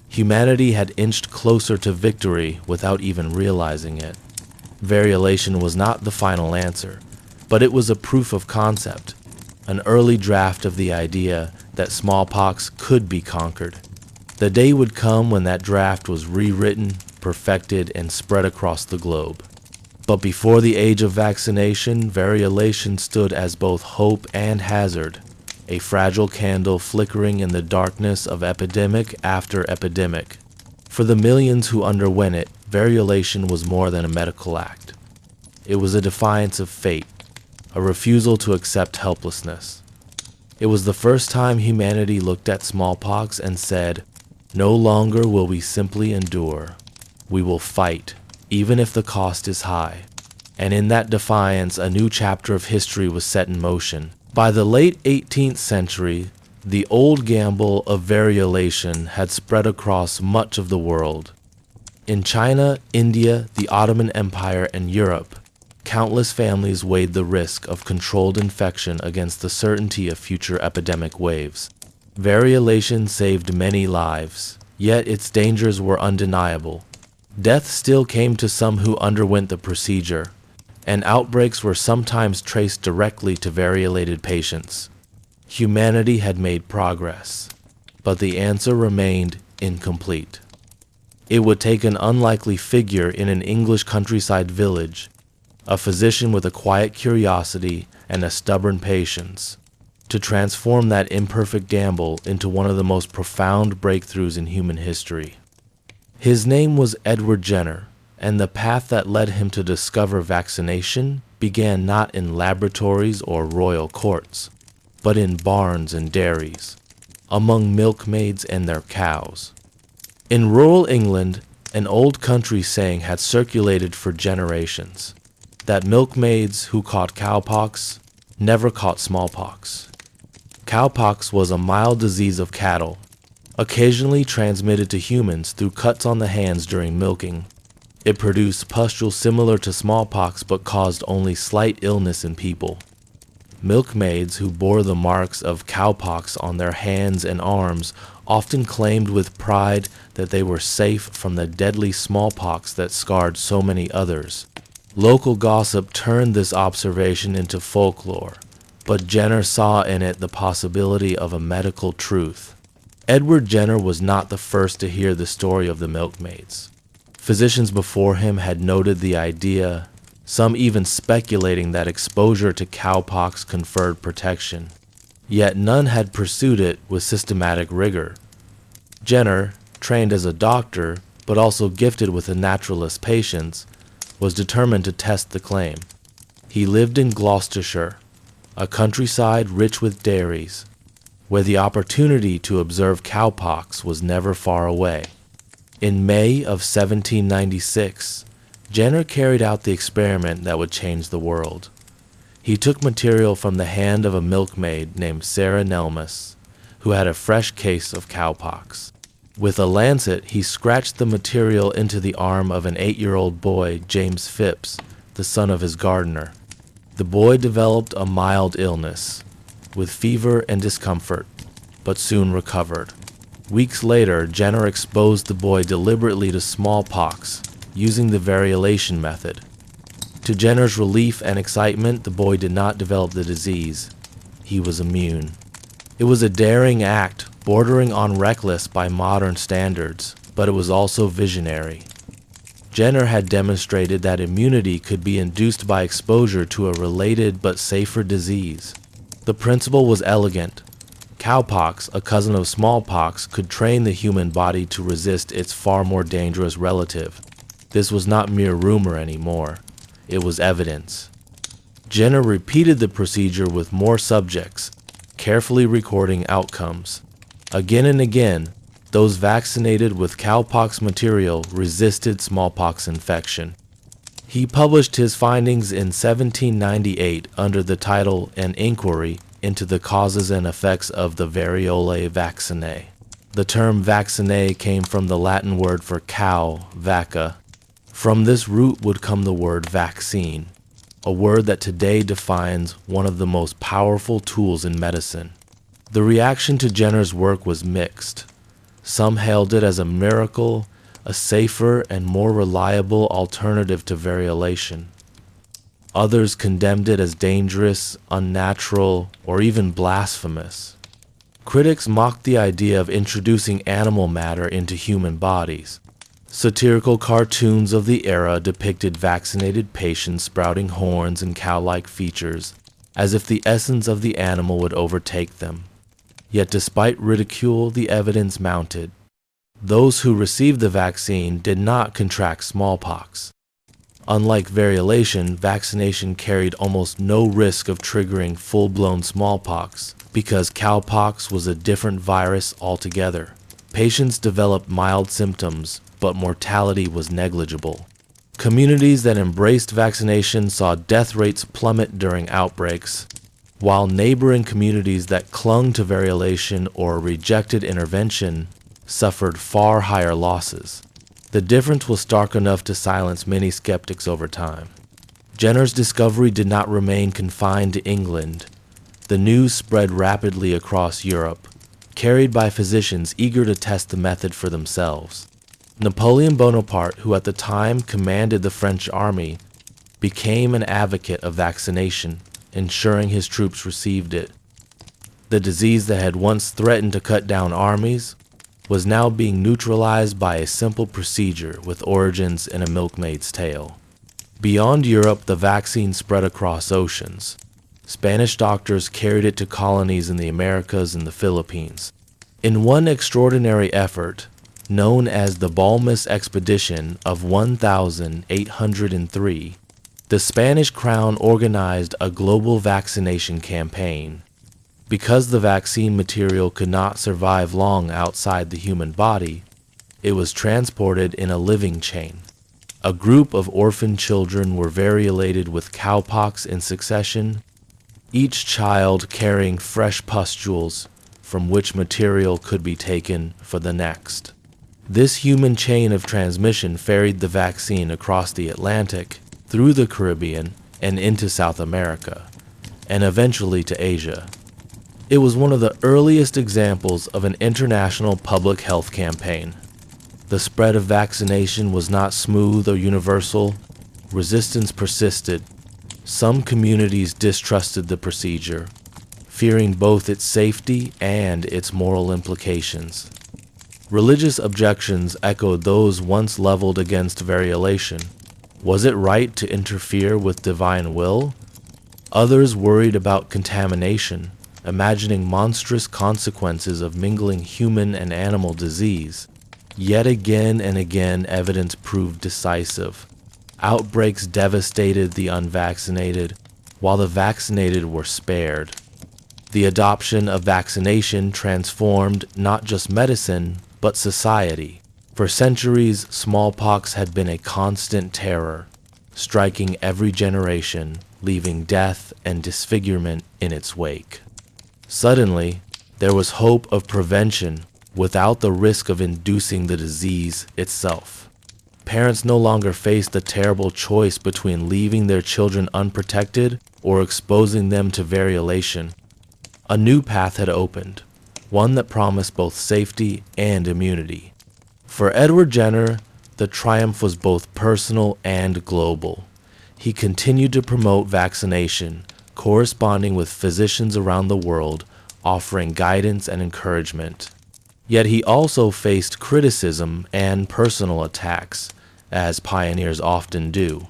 humanity had inched closer to victory without even realizing it. Variolation was not the final answer, but it was a proof of concept, an early draft of the idea that smallpox could be conquered. The day would come when that draft was rewritten, perfected, and spread across the globe. But before the age of vaccination, variolation stood as both hope and hazard, a fragile candle flickering in the darkness of epidemic after epidemic. For the millions who underwent it, variolation was more than a medical act. It was a defiance of fate, a refusal to accept helplessness. It was the first time humanity looked at smallpox and said, "No longer will we simply endure. We will fight, even if the cost is high." And in that defiance, a new chapter of history was set in motion. By the late 18th century, the old gamble of variolation had spread across much of the world. In China, India, the Ottoman Empire, and Europe, countless families weighed the risk of controlled infection against the certainty of future epidemic waves. Variolation saved many lives, yet its dangers were undeniable. Death still came to some who underwent the procedure, and outbreaks were sometimes traced directly to variolated patients. Humanity had made progress, but the answer remained incomplete. It would take an unlikely figure in an English countryside village, a physician with a quiet curiosity and a stubborn patience, to transform that imperfect gamble into one of the most profound breakthroughs in human history. His name was Edward Jenner, and the path that led him to discover vaccination began not in laboratories or royal courts, but in barns and dairies, among milkmaids and their cows. In rural England, an old country saying had circulated for generations, that milkmaids who caught cowpox never caught smallpox. Cowpox was a mild disease of cattle, occasionally transmitted to humans through cuts on the hands during milking. It produced pustules similar to smallpox but caused only slight illness in people. Milkmaids who bore the marks of cowpox on their hands and arms often claimed with pride that they were safe from the deadly smallpox that scarred so many others. Local gossip turned this observation into folklore, but Jenner saw in it the possibility of a medical truth. Edward Jenner was not the first to hear the story of the milkmaids. Physicians before him had noted the idea, some even speculating that exposure to cowpox conferred protection. Yet none had pursued it with systematic rigor. Jenner, trained as a doctor, but also gifted with a naturalist's patience, was determined to test the claim. He lived in Gloucestershire, a countryside rich with dairies, where the opportunity to observe cowpox was never far away. In May of 1796, Jenner carried out the experiment that would change the world. He took material from the hand of a milkmaid named Sarah Nelmus, who had a fresh case of cowpox. With a lancet, he scratched the material into the arm of an 8-year-old boy, James Phipps, the son of his gardener. The boy developed a mild illness, with fever and discomfort, but soon recovered. Weeks later, Jenner exposed the boy deliberately to smallpox, using the variolation method. To Jenner's relief and excitement, the boy did not develop the disease. He was immune. It was a daring act, bordering on reckless by modern standards, but it was also visionary. Jenner had demonstrated that immunity could be induced by exposure to a related but safer disease. The principle was elegant. Cowpox, a cousin of smallpox, could train the human body to resist its far more dangerous relative. This was not mere rumor anymore. It was evidence. Jenner repeated the procedure with more subjects, carefully recording outcomes. Again and again, those vaccinated with cowpox material resisted smallpox infection. He published his findings in 1798 under the title An Inquiry into the Causes and Effects of the Variolae Vaccinae. The term vaccinae came from the Latin word for cow, vacca. From this root would come the word vaccine, a word that today defines one of the most powerful tools in medicine. The reaction to Jenner's work was mixed. Some hailed it as a miracle, a safer and more reliable alternative to variolation. Others condemned it as dangerous, unnatural, or even blasphemous. Critics mocked the idea of introducing animal matter into human bodies. Satirical cartoons of the era depicted vaccinated patients sprouting horns and cow-like features, as if the essence of the animal would overtake them. Yet despite ridicule, the evidence mounted. Those who received the vaccine did not contract smallpox. Unlike variolation, vaccination carried almost no risk of triggering full-blown smallpox because cowpox was a different virus altogether. Patients developed mild symptoms, but mortality was negligible. Communities that embraced vaccination saw death rates plummet during outbreaks, while neighboring communities that clung to variolation or rejected intervention suffered far higher losses. The difference was stark enough to silence many skeptics over time. Jenner's discovery did not remain confined to England. The news spread rapidly across Europe, carried by physicians eager to test the method for themselves. Napoleon Bonaparte, who at the time commanded the French army, became an advocate of vaccination, ensuring his troops received it. The disease that had once threatened to cut down armies was now being neutralized by a simple procedure with origins in a milkmaid's tale. Beyond Europe, the vaccine spread across oceans. Spanish doctors carried it to colonies in the Americas and the Philippines. In one extraordinary effort, known as the Balmas Expedition of 1803, the Spanish crown organized a global vaccination campaign. Because the vaccine material could not survive long outside the human body, it was transported in a living chain. A group of orphan children were variolated with cowpox in succession, each child carrying fresh pustules from which material could be taken for the next. This human chain of transmission ferried the vaccine across the Atlantic, through the Caribbean, and into South America. and eventually to Asia. It was one of the earliest examples of an international public health campaign. The spread of vaccination was not smooth or universal. Resistance persisted. Some communities distrusted the procedure, fearing both its safety and its moral implications. Religious objections echoed those once leveled against variolation. Was it right to interfere with divine will? Others worried about contamination, imagining monstrous consequences of mingling human and animal disease. Yet again and again, evidence proved decisive. Outbreaks devastated the unvaccinated, while the vaccinated were spared. The adoption of vaccination transformed not just medicine, but society. For centuries, smallpox had been a constant terror, striking every generation, leaving death and disfigurement in its wake. Suddenly, there was hope of prevention without the risk of inducing the disease itself. Parents no longer faced the terrible choice between leaving their children unprotected or exposing them to variolation. A new path had opened, one that promised both safety and immunity. For Edward Jenner, the triumph was both personal and global. He continued to promote vaccination, corresponding with physicians around the world, offering guidance and encouragement. Yet he also faced criticism and personal attacks, as pioneers often do.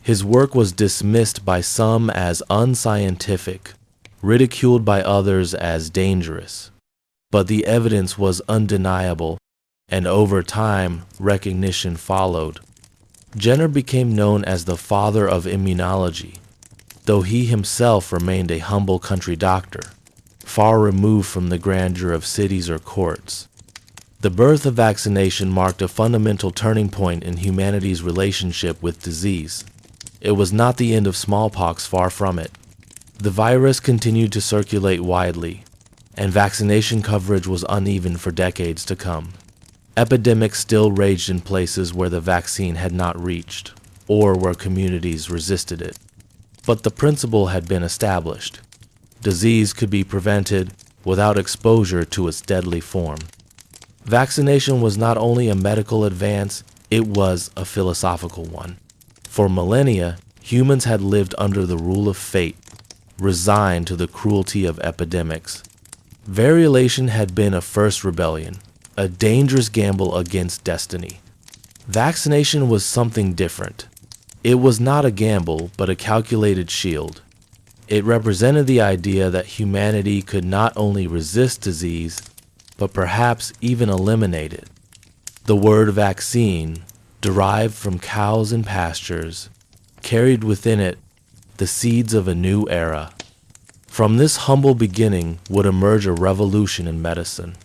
His work was dismissed by some as unscientific, ridiculed by others as dangerous. But the evidence was undeniable, and over time, recognition followed. Jenner became known as the father of immunology, though he himself remained a humble country doctor, far removed from the grandeur of cities or courts. The birth of vaccination marked a fundamental turning point in humanity's relationship with disease. It was not the end of smallpox, far from it. The virus continued to circulate widely, and vaccination coverage was uneven for decades to come. Epidemics still raged in places where the vaccine had not reached, or where communities resisted it. But the principle had been established. Disease could be prevented without exposure to its deadly form. Vaccination was not only a medical advance, it was a philosophical one. For millennia, humans had lived under the rule of fate, resigned to the cruelty of epidemics. Variolation had been a first rebellion, a dangerous gamble against destiny. Vaccination was something different. It was not a gamble, but a calculated shield. It represented the idea that humanity could not only resist disease, but perhaps even eliminate it. The word vaccine, derived from cows and pastures, carried within it the seeds of a new era. From this humble beginning would emerge a revolution in medicine,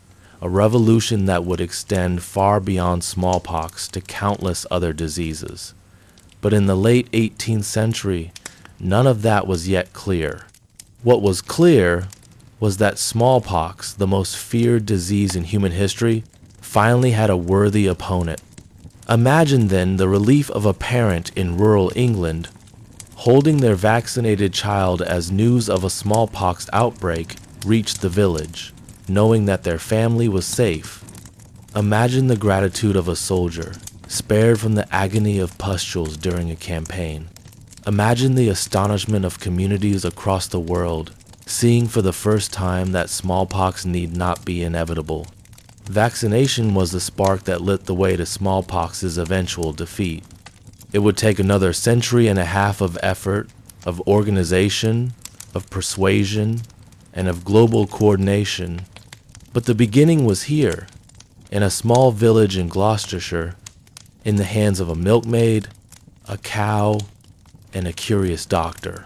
a revolution that would extend far beyond smallpox to countless other diseases. But in the late 18th century, none of that was yet clear. What was clear was that smallpox, the most feared disease in human history, finally had a worthy opponent. Imagine then the relief of a parent in rural England holding their vaccinated child as news of a smallpox outbreak reached the village, knowing that their family was safe. Imagine the gratitude of a soldier, spared from the agony of pustules during a campaign. Imagine the astonishment of communities across the world, seeing for the first time that smallpox need not be inevitable. Vaccination was the spark that lit the way to smallpox's eventual defeat. It would take another century and a half of effort, of organization, of persuasion, and of global coordination. But the beginning was here, in a small village in Gloucestershire, in the hands of a milkmaid, a cow, and a curious doctor.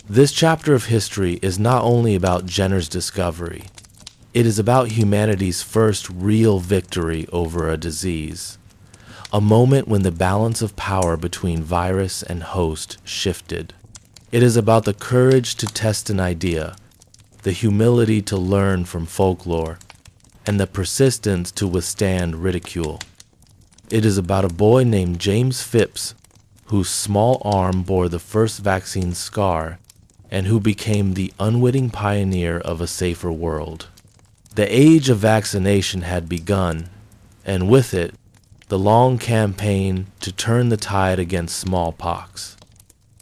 This chapter of history is not only about Jenner's discovery, it is about humanity's first real victory over a disease, a moment when the balance of power between virus and host shifted. It is about the courage to test an idea, the humility to learn from folklore, and the persistence to withstand ridicule. It is about a boy named James Phipps, whose small arm bore the first vaccine scar, and who became the unwitting pioneer of a safer world. The age of vaccination had begun, and with it, the long campaign to turn the tide against smallpox.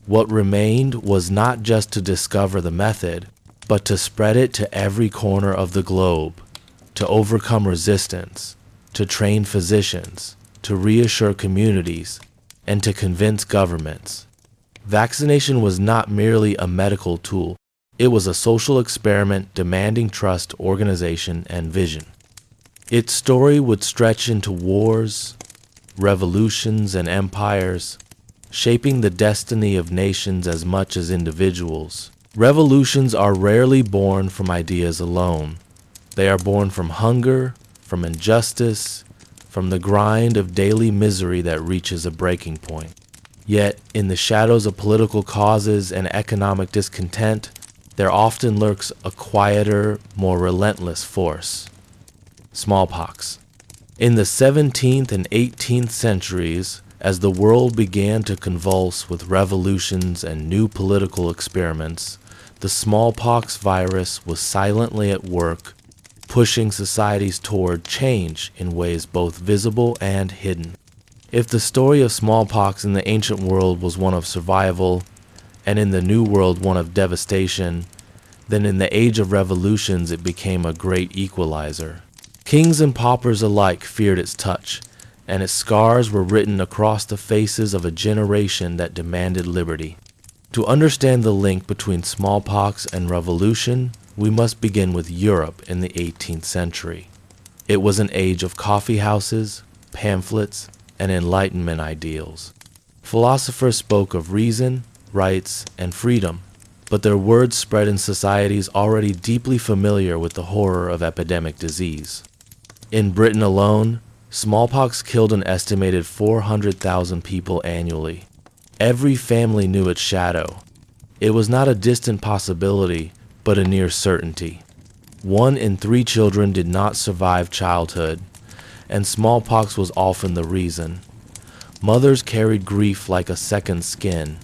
What remained was not just to discover the method, but to spread it to every corner of the globe, to overcome resistance, to train physicians, to reassure communities, and to convince governments. Vaccination was not merely a medical tool, it was a social experiment demanding trust, organization, and vision. Its story would stretch into wars, revolutions, and empires, shaping the destiny of nations as much as individuals. Revolutions are rarely born from ideas alone. They are born from hunger, from injustice, from the grind of daily misery that reaches a breaking point. Yet, in the shadows of political causes and economic discontent, there often lurks a quieter, more relentless force: smallpox. In the 17th and 18th centuries, as the world began to convulse with revolutions and new political experiments, the smallpox virus was silently at work, pushing societies toward change in ways both visible and hidden. If the story of smallpox in the ancient world was one of survival, and in the New World one of devastation, then in the age of revolutions it became a great equalizer. Kings and paupers alike feared its touch, and its scars were written across the faces of a generation that demanded liberty. To understand the link between smallpox and revolution, we must begin with Europe in the 18th century. It was an age of coffee houses, pamphlets, and Enlightenment ideals. Philosophers spoke of reason, rights, and freedom, but their words spread in societies already deeply familiar with the horror of epidemic disease. In Britain alone, smallpox killed an estimated 400,000 people annually. Every family knew its shadow. It was not a distant possibility, but a near certainty. 1 in 3 children did not survive childhood, and smallpox was often the reason. Mothers carried grief like a second skin.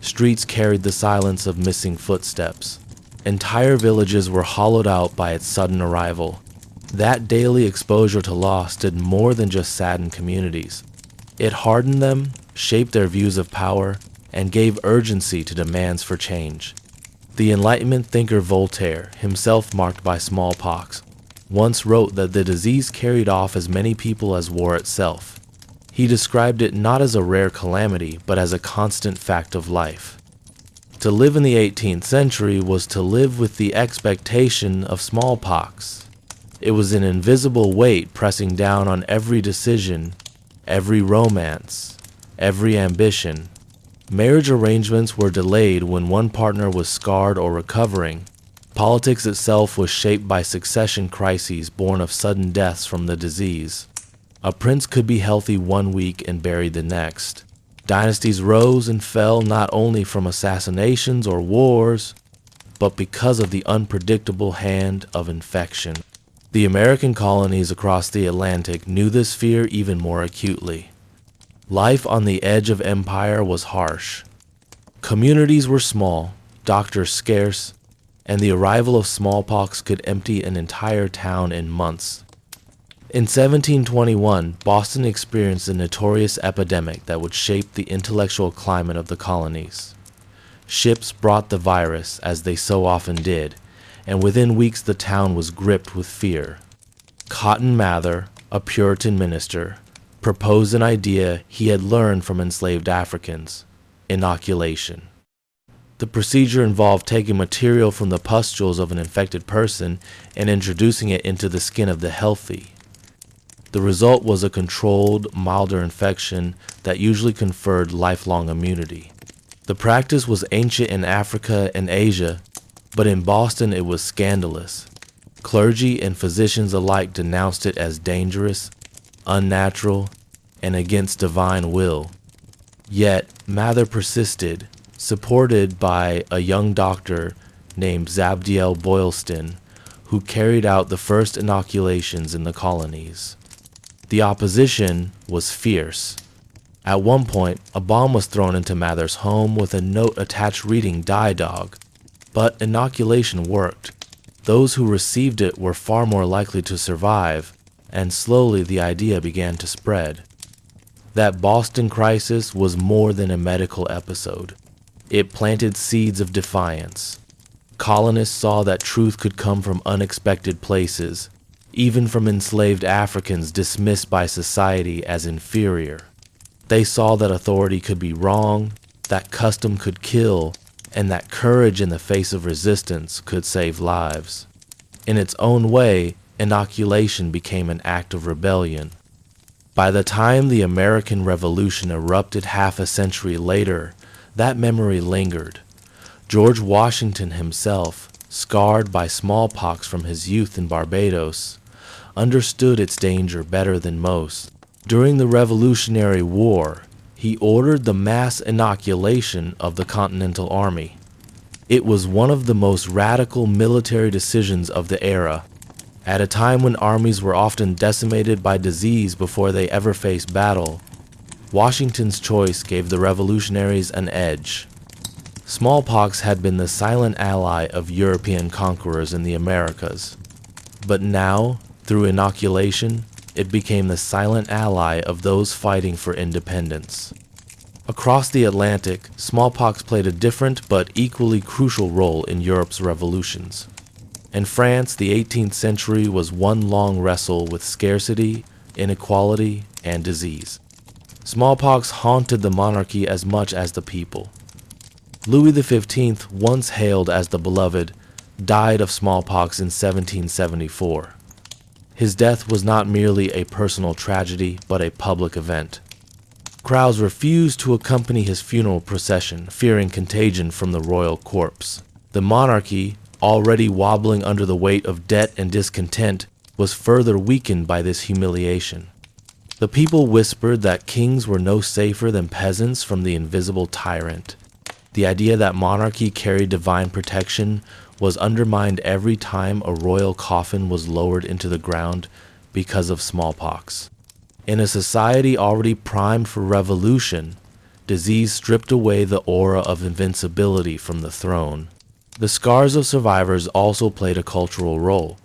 Streets carried the silence of missing footsteps. Entire villages were hollowed out by its sudden arrival. That daily exposure to loss did more than just sadden communities. It hardened them, shaped their views of power, and gave urgency to demands for change. The Enlightenment thinker Voltaire, himself marked by smallpox, once wrote that the disease carried off as many people as war itself. He described it not as a rare calamity, but as a constant fact of life. To live in the 18th century was to live with the expectation of smallpox. It was an invisible weight pressing down on every decision, every romance, every ambition. Marriage arrangements were delayed when one partner was scarred or recovering. Politics itself was shaped by succession crises born of sudden deaths from the disease. A prince could be healthy one week and buried the next. Dynasties rose and fell not only from assassinations or wars, but because of the unpredictable hand of infection. The American colonies across the Atlantic knew this fear even more acutely. Life on the edge of empire was harsh. Communities were small, doctors scarce, and the arrival of smallpox could empty an entire town in months. In 1721, Boston experienced a notorious epidemic that would shape the intellectual climate of the colonies. Ships brought the virus, as they so often did, and within weeks the town was gripped with fear. Cotton Mather, a Puritan minister, proposed an idea he had learned from enslaved Africans: inoculation. The procedure involved taking material from the pustules of an infected person and introducing it into the skin of the healthy. The result was a controlled, milder infection that usually conferred lifelong immunity. The practice was ancient in Africa and Asia, but in Boston it was scandalous. Clergy and physicians alike denounced it as dangerous, unnatural, and against divine will. Yet Mather persisted, supported by a young doctor named Zabdiel Boylston, who carried out the first inoculations in the colonies. The opposition was fierce. At one point, a bomb was thrown into Mather's home with a note attached reading "Die Dog," But inoculation worked. Those who received it were far more likely to survive, and slowly the idea began to spread. That Boston crisis was more than a medical episode. It planted seeds of defiance. Colonists saw that truth could come from unexpected places, even from enslaved Africans dismissed by society as inferior. They saw that authority could be wrong, that custom could kill, and that courage in the face of resistance could save lives. In its own way, inoculation became an act of rebellion. By the time the American Revolution erupted half a century later, that memory lingered. George Washington himself, scarred by smallpox from his youth in Barbados, understood its danger better than most. During the Revolutionary War, he ordered the mass inoculation of the Continental Army. It was one of the most radical military decisions of the era. At a time when armies were often decimated by disease before they ever faced battle, Washington's choice gave the revolutionaries an edge. Smallpox had been the silent ally of European conquerors in the Americas, but now, through inoculation, it became the silent ally of those fighting for independence. Across the Atlantic, smallpox played a different but equally crucial role in Europe's revolutions. In France, the 18th century was one long wrestle with scarcity, inequality, and disease. Smallpox haunted the monarchy as much as the people. Louis XV, once hailed as the beloved, died of smallpox in 1774. His death was not merely a personal tragedy, but a public event. Crowds refused to accompany his funeral procession, fearing contagion from the royal corpse. The monarchy, already wobbling under the weight of debt and discontent, was further weakened by this humiliation. The people whispered that kings were no safer than peasants from the invisible tyrant. The idea that monarchy carried divine protection was undermined every time a royal coffin was lowered into the ground because of smallpox. In a society already primed for revolution, disease stripped away the aura of invincibility from the throne. The scars of survivors also played a cultural role.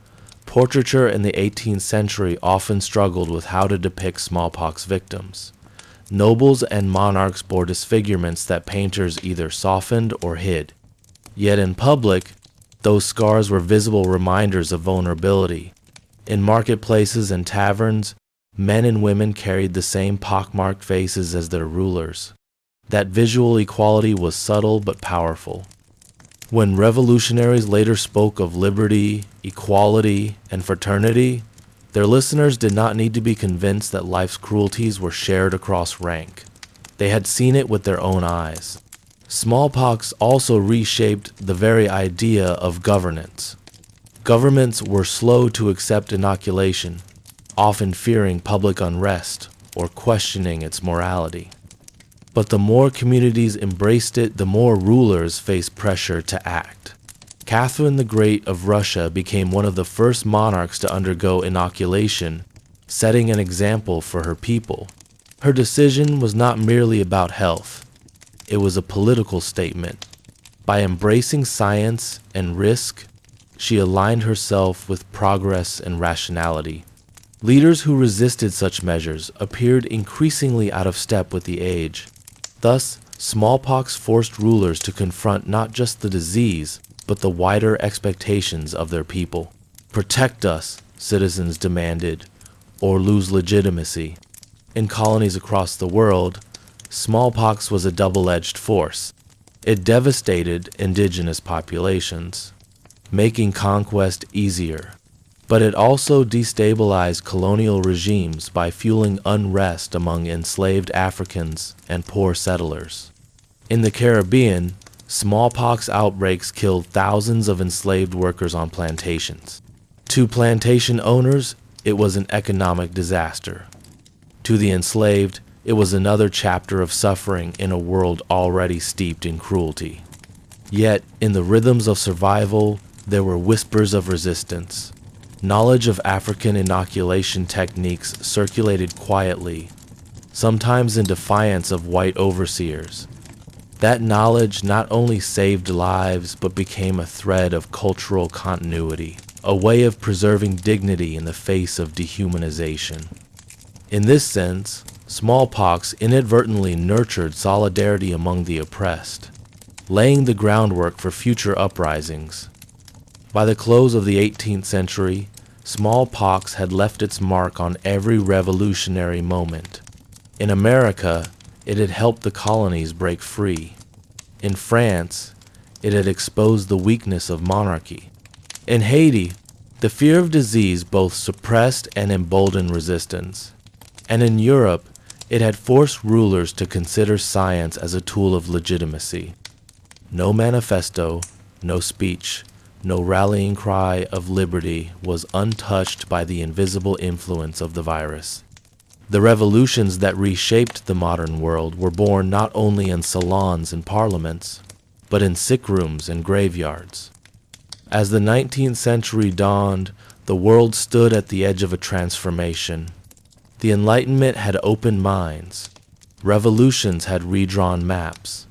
Portraiture in the 18th century often struggled with how to depict smallpox victims. Nobles and monarchs bore disfigurements that painters either softened or hid. Yet in public, those scars were visible reminders of vulnerability. In marketplaces and taverns, men and women carried the same pockmarked faces as their rulers. That visual equality was subtle but powerful. When revolutionaries later spoke of liberty, equality, and fraternity, their listeners did not need to be convinced that life's cruelties were shared across rank. They had seen it with their own eyes. Smallpox also reshaped the very idea of governance. Governments were slow to accept inoculation, often fearing public unrest or questioning its morality. But the more communities embraced it, the more rulers faced pressure to act. Catherine the Great of Russia became one of the first monarchs to undergo inoculation, setting an example for her people. Her decision was not merely about health. It was a political statement. By embracing science and risk, she aligned herself with progress and rationality. Leaders who resisted such measures appeared increasingly out of step with the age. Thus, smallpox forced rulers to confront not just the disease, but the wider expectations of their people. Protect us, citizens demanded, or lose legitimacy. In colonies across the world, smallpox was a double-edged force. It devastated indigenous populations, making conquest easier. But it also destabilized colonial regimes by fueling unrest among enslaved Africans and poor settlers. In the Caribbean, smallpox outbreaks killed thousands of enslaved workers on plantations. To plantation owners, it was an economic disaster. To the enslaved, it was another chapter of suffering in a world already steeped in cruelty. Yet, in the rhythms of survival, there were whispers of resistance. Knowledge of African inoculation techniques circulated quietly, sometimes in defiance of white overseers. That knowledge not only saved lives but became a thread of cultural continuity, a way of preserving dignity in the face of dehumanization. In this sense, smallpox inadvertently nurtured solidarity among the oppressed, laying the groundwork for future uprisings. By the close of the 18th century, smallpox had left its mark on every revolutionary moment. In America, it had helped the colonies break free. In France, it had exposed the weakness of monarchy. In Haiti, the fear of disease both suppressed and emboldened resistance. And in Europe, it had forced rulers to consider science as a tool of legitimacy. No manifesto, no speech, no rallying cry of liberty was untouched by the invisible influence of the virus. The revolutions that reshaped the modern world were born not only in salons and parliaments, but in sick rooms and graveyards. As the 19th century dawned, the world stood at the edge of a transformation. The Enlightenment had opened minds. Revolutions had redrawn maps.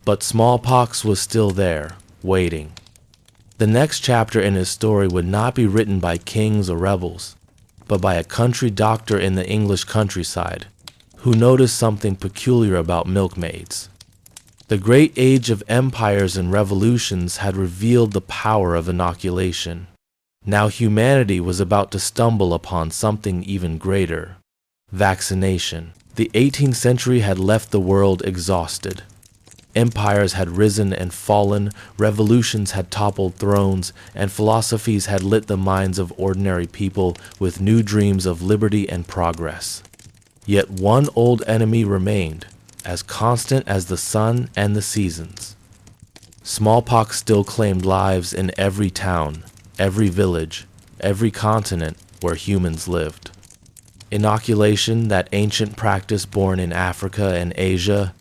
But smallpox was still there, waiting. The next chapter in his story would not be written by kings or rebels, but by a country doctor in the English countryside, who noticed something peculiar about milkmaids. The great age of empires and revolutions had revealed the power of inoculation. Now humanity was about to stumble upon something even greater: vaccination. The 18th century had left the world exhausted. Empires had risen and fallen, revolutions had toppled thrones, and philosophies had lit the minds of ordinary people with new dreams of liberty and progress. Yet one old enemy remained, as constant as the sun and the seasons. Smallpox still claimed lives in every town, every village, every continent where humans lived. Inoculation, that ancient practice born in Africa and Asia,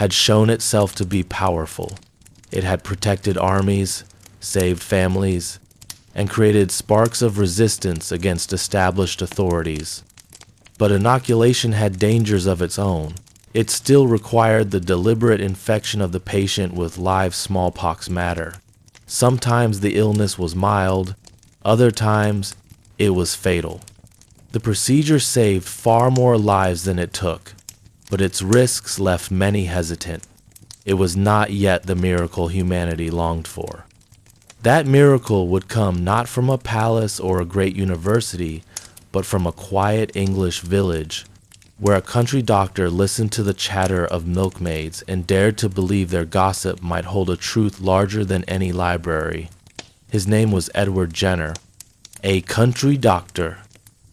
had shown itself to be powerful. It had protected armies, saved families, and created sparks of resistance against established authorities. But inoculation had dangers of its own. It still required the deliberate infection of the patient with live smallpox matter. Sometimes the illness was mild, other times it was fatal. The procedure saved far more lives than it took, but its risks left many hesitant. It was not yet the miracle humanity longed for. That miracle would come not from a palace or a great university, but from a quiet English village, where a country doctor listened to the chatter of milkmaids and dared to believe their gossip might hold a truth larger than any library. His name was Edward Jenner, a country doctor.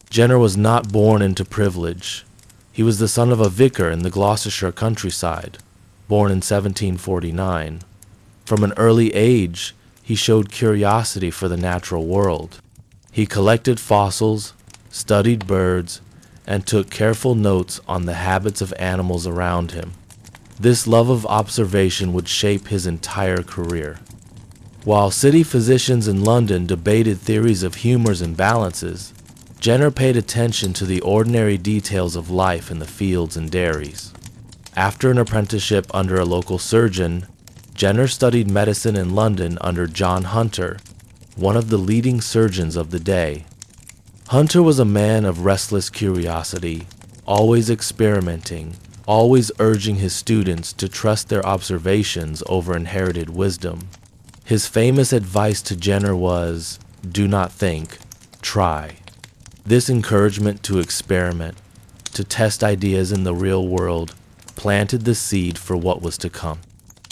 Jenner was not born into privilege. He was the son of a vicar in the Gloucestershire countryside, born in 1749. From an early age, he showed curiosity for the natural world. He collected fossils, studied birds, and took careful notes on the habits of animals around him. This love of observation would shape his entire career. While city physicians in London debated theories of humors and balances, Jenner paid attention to the ordinary details of life in the fields and dairies. After an apprenticeship under a local surgeon, Jenner studied medicine in London under John Hunter, one of the leading surgeons of the day. Hunter was a man of restless curiosity, always experimenting, always urging his students to trust their observations over inherited wisdom. His famous advice to Jenner was, "Do not think, try." This encouragement to experiment, to test ideas in the real world, planted the seed for what was to come.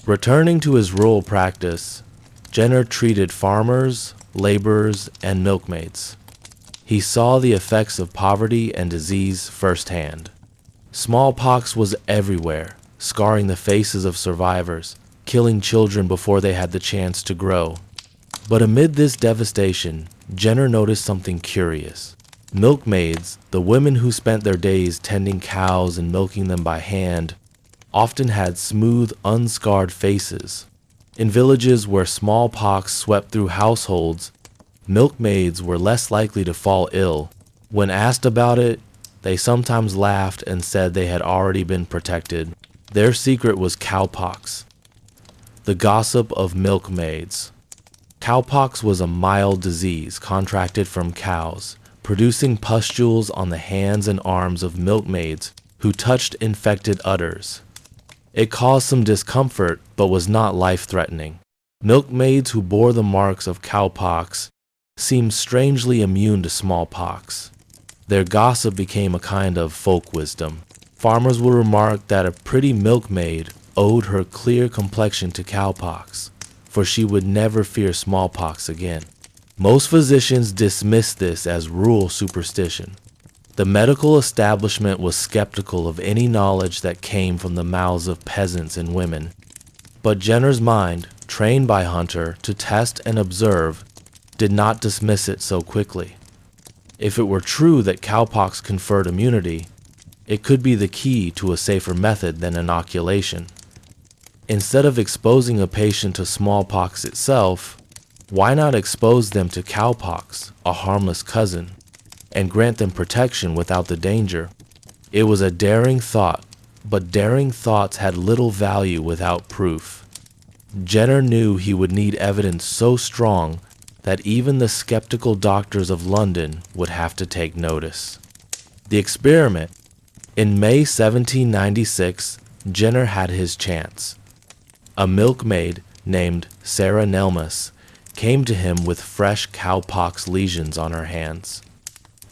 Returning to his rural practice, Jenner treated farmers, laborers, and milkmaids. He saw the effects of poverty and disease firsthand. Smallpox was everywhere, scarring the faces of survivors, killing children before they had the chance to grow. But amid this devastation, Jenner noticed something curious. Milkmaids, the women who spent their days tending cows and milking them by hand, often had smooth, unscarred faces. In villages where smallpox swept through households, milkmaids were less likely to fall ill. When asked about it, they sometimes laughed and said they had already been protected. Their secret was cowpox, the gossip of milkmaids. Cowpox was a mild disease contracted from cows, producing pustules on the hands and arms of milkmaids who touched infected udders. It caused some discomfort, but was not life-threatening. Milkmaids who bore the marks of cowpox seemed strangely immune to smallpox. Their gossip became a kind of folk wisdom. Farmers would remark that a pretty milkmaid owed her clear complexion to cowpox, for she would never fear smallpox again. Most physicians dismissed this as rural superstition. The medical establishment was skeptical of any knowledge that came from the mouths of peasants and women. But Jenner's mind, trained by Hunter to test and observe, did not dismiss it so quickly. If it were true that cowpox conferred immunity, it could be the key to a safer method than inoculation. Instead of exposing a patient to smallpox itself, why not expose them to cowpox, a harmless cousin, and grant them protection without the danger? It was a daring thought, but daring thoughts had little value without proof. Jenner knew he would need evidence so strong that even the skeptical doctors of London would have to take notice. The experiment. In May 1796, Jenner had his chance. A milkmaid named Sarah Nelmus came to him with fresh cowpox lesions on her hands.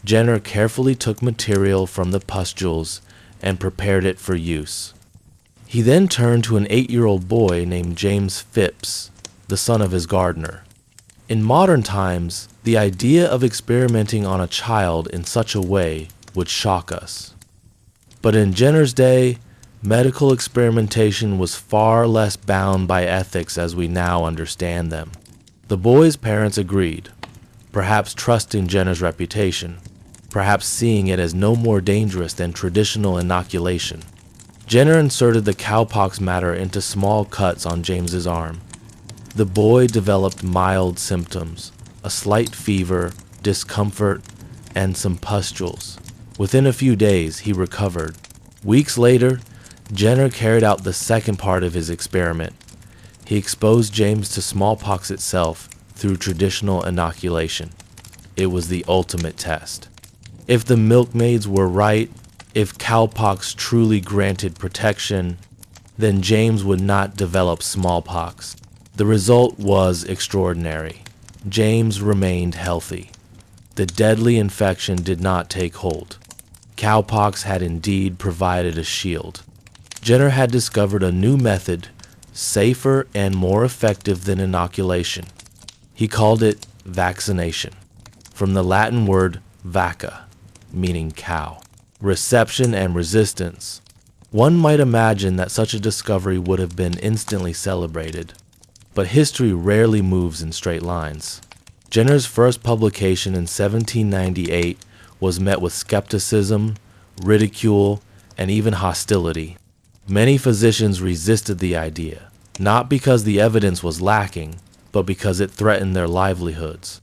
Jenner carefully took material from the pustules and prepared it for use. He then turned to an 8-year-old boy named James Phipps, the son of his gardener. In modern times, the idea of experimenting on a child in such a way would shock us. But in Jenner's day, medical experimentation was far less bound by ethics as we now understand them. The boy's parents agreed, perhaps trusting Jenner's reputation, perhaps seeing it as no more dangerous than traditional inoculation. Jenner inserted the cowpox matter into small cuts on James's arm. The boy developed mild symptoms, a slight fever, discomfort, and some pustules. Within a few days, he recovered. Weeks later, Jenner carried out the second part of his experiment. He exposed James to smallpox itself through traditional inoculation. It was the ultimate test. If the milkmaids were right, if cowpox truly granted protection, then James would not develop smallpox. The result was extraordinary. James remained healthy. The deadly infection did not take hold. Cowpox had indeed provided a shield. Jenner had discovered a new method, safer and more effective than inoculation. He called it vaccination, from the Latin word vacca, meaning cow. Reception and resistance. One might imagine that such a discovery would have been instantly celebrated, but history rarely moves in straight lines. Jenner's first publication in 1798 was met with skepticism, ridicule, and even hostility. Many physicians resisted the idea, not because the evidence was lacking, but because it threatened their livelihoods.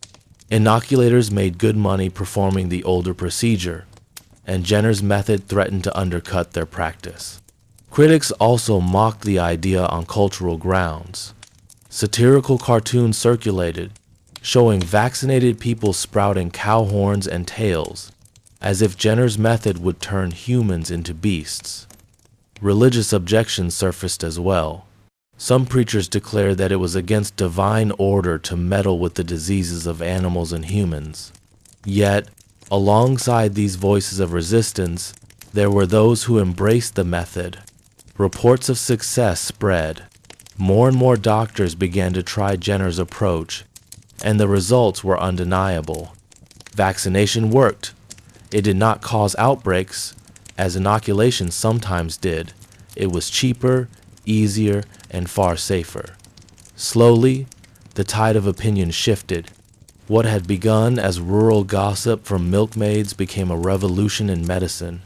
Inoculators made good money performing the older procedure, and Jenner's method threatened to undercut their practice. Critics also mocked the idea on cultural grounds. Satirical cartoons circulated, showing vaccinated people sprouting cow horns and tails, as if Jenner's method would turn humans into beasts. Religious objections surfaced as well. Some preachers declared that it was against divine order to meddle with the diseases of animals and humans. Yet, alongside these voices of resistance, there were those who embraced the method. Reports of success spread. More and more doctors began to try Jenner's approach, and the results were undeniable. Vaccination worked. It did not cause outbreaks, as inoculation sometimes did. It was cheaper, easier, and far safer. Slowly, the tide of opinion shifted. What had begun as rural gossip from milkmaids became a revolution in medicine.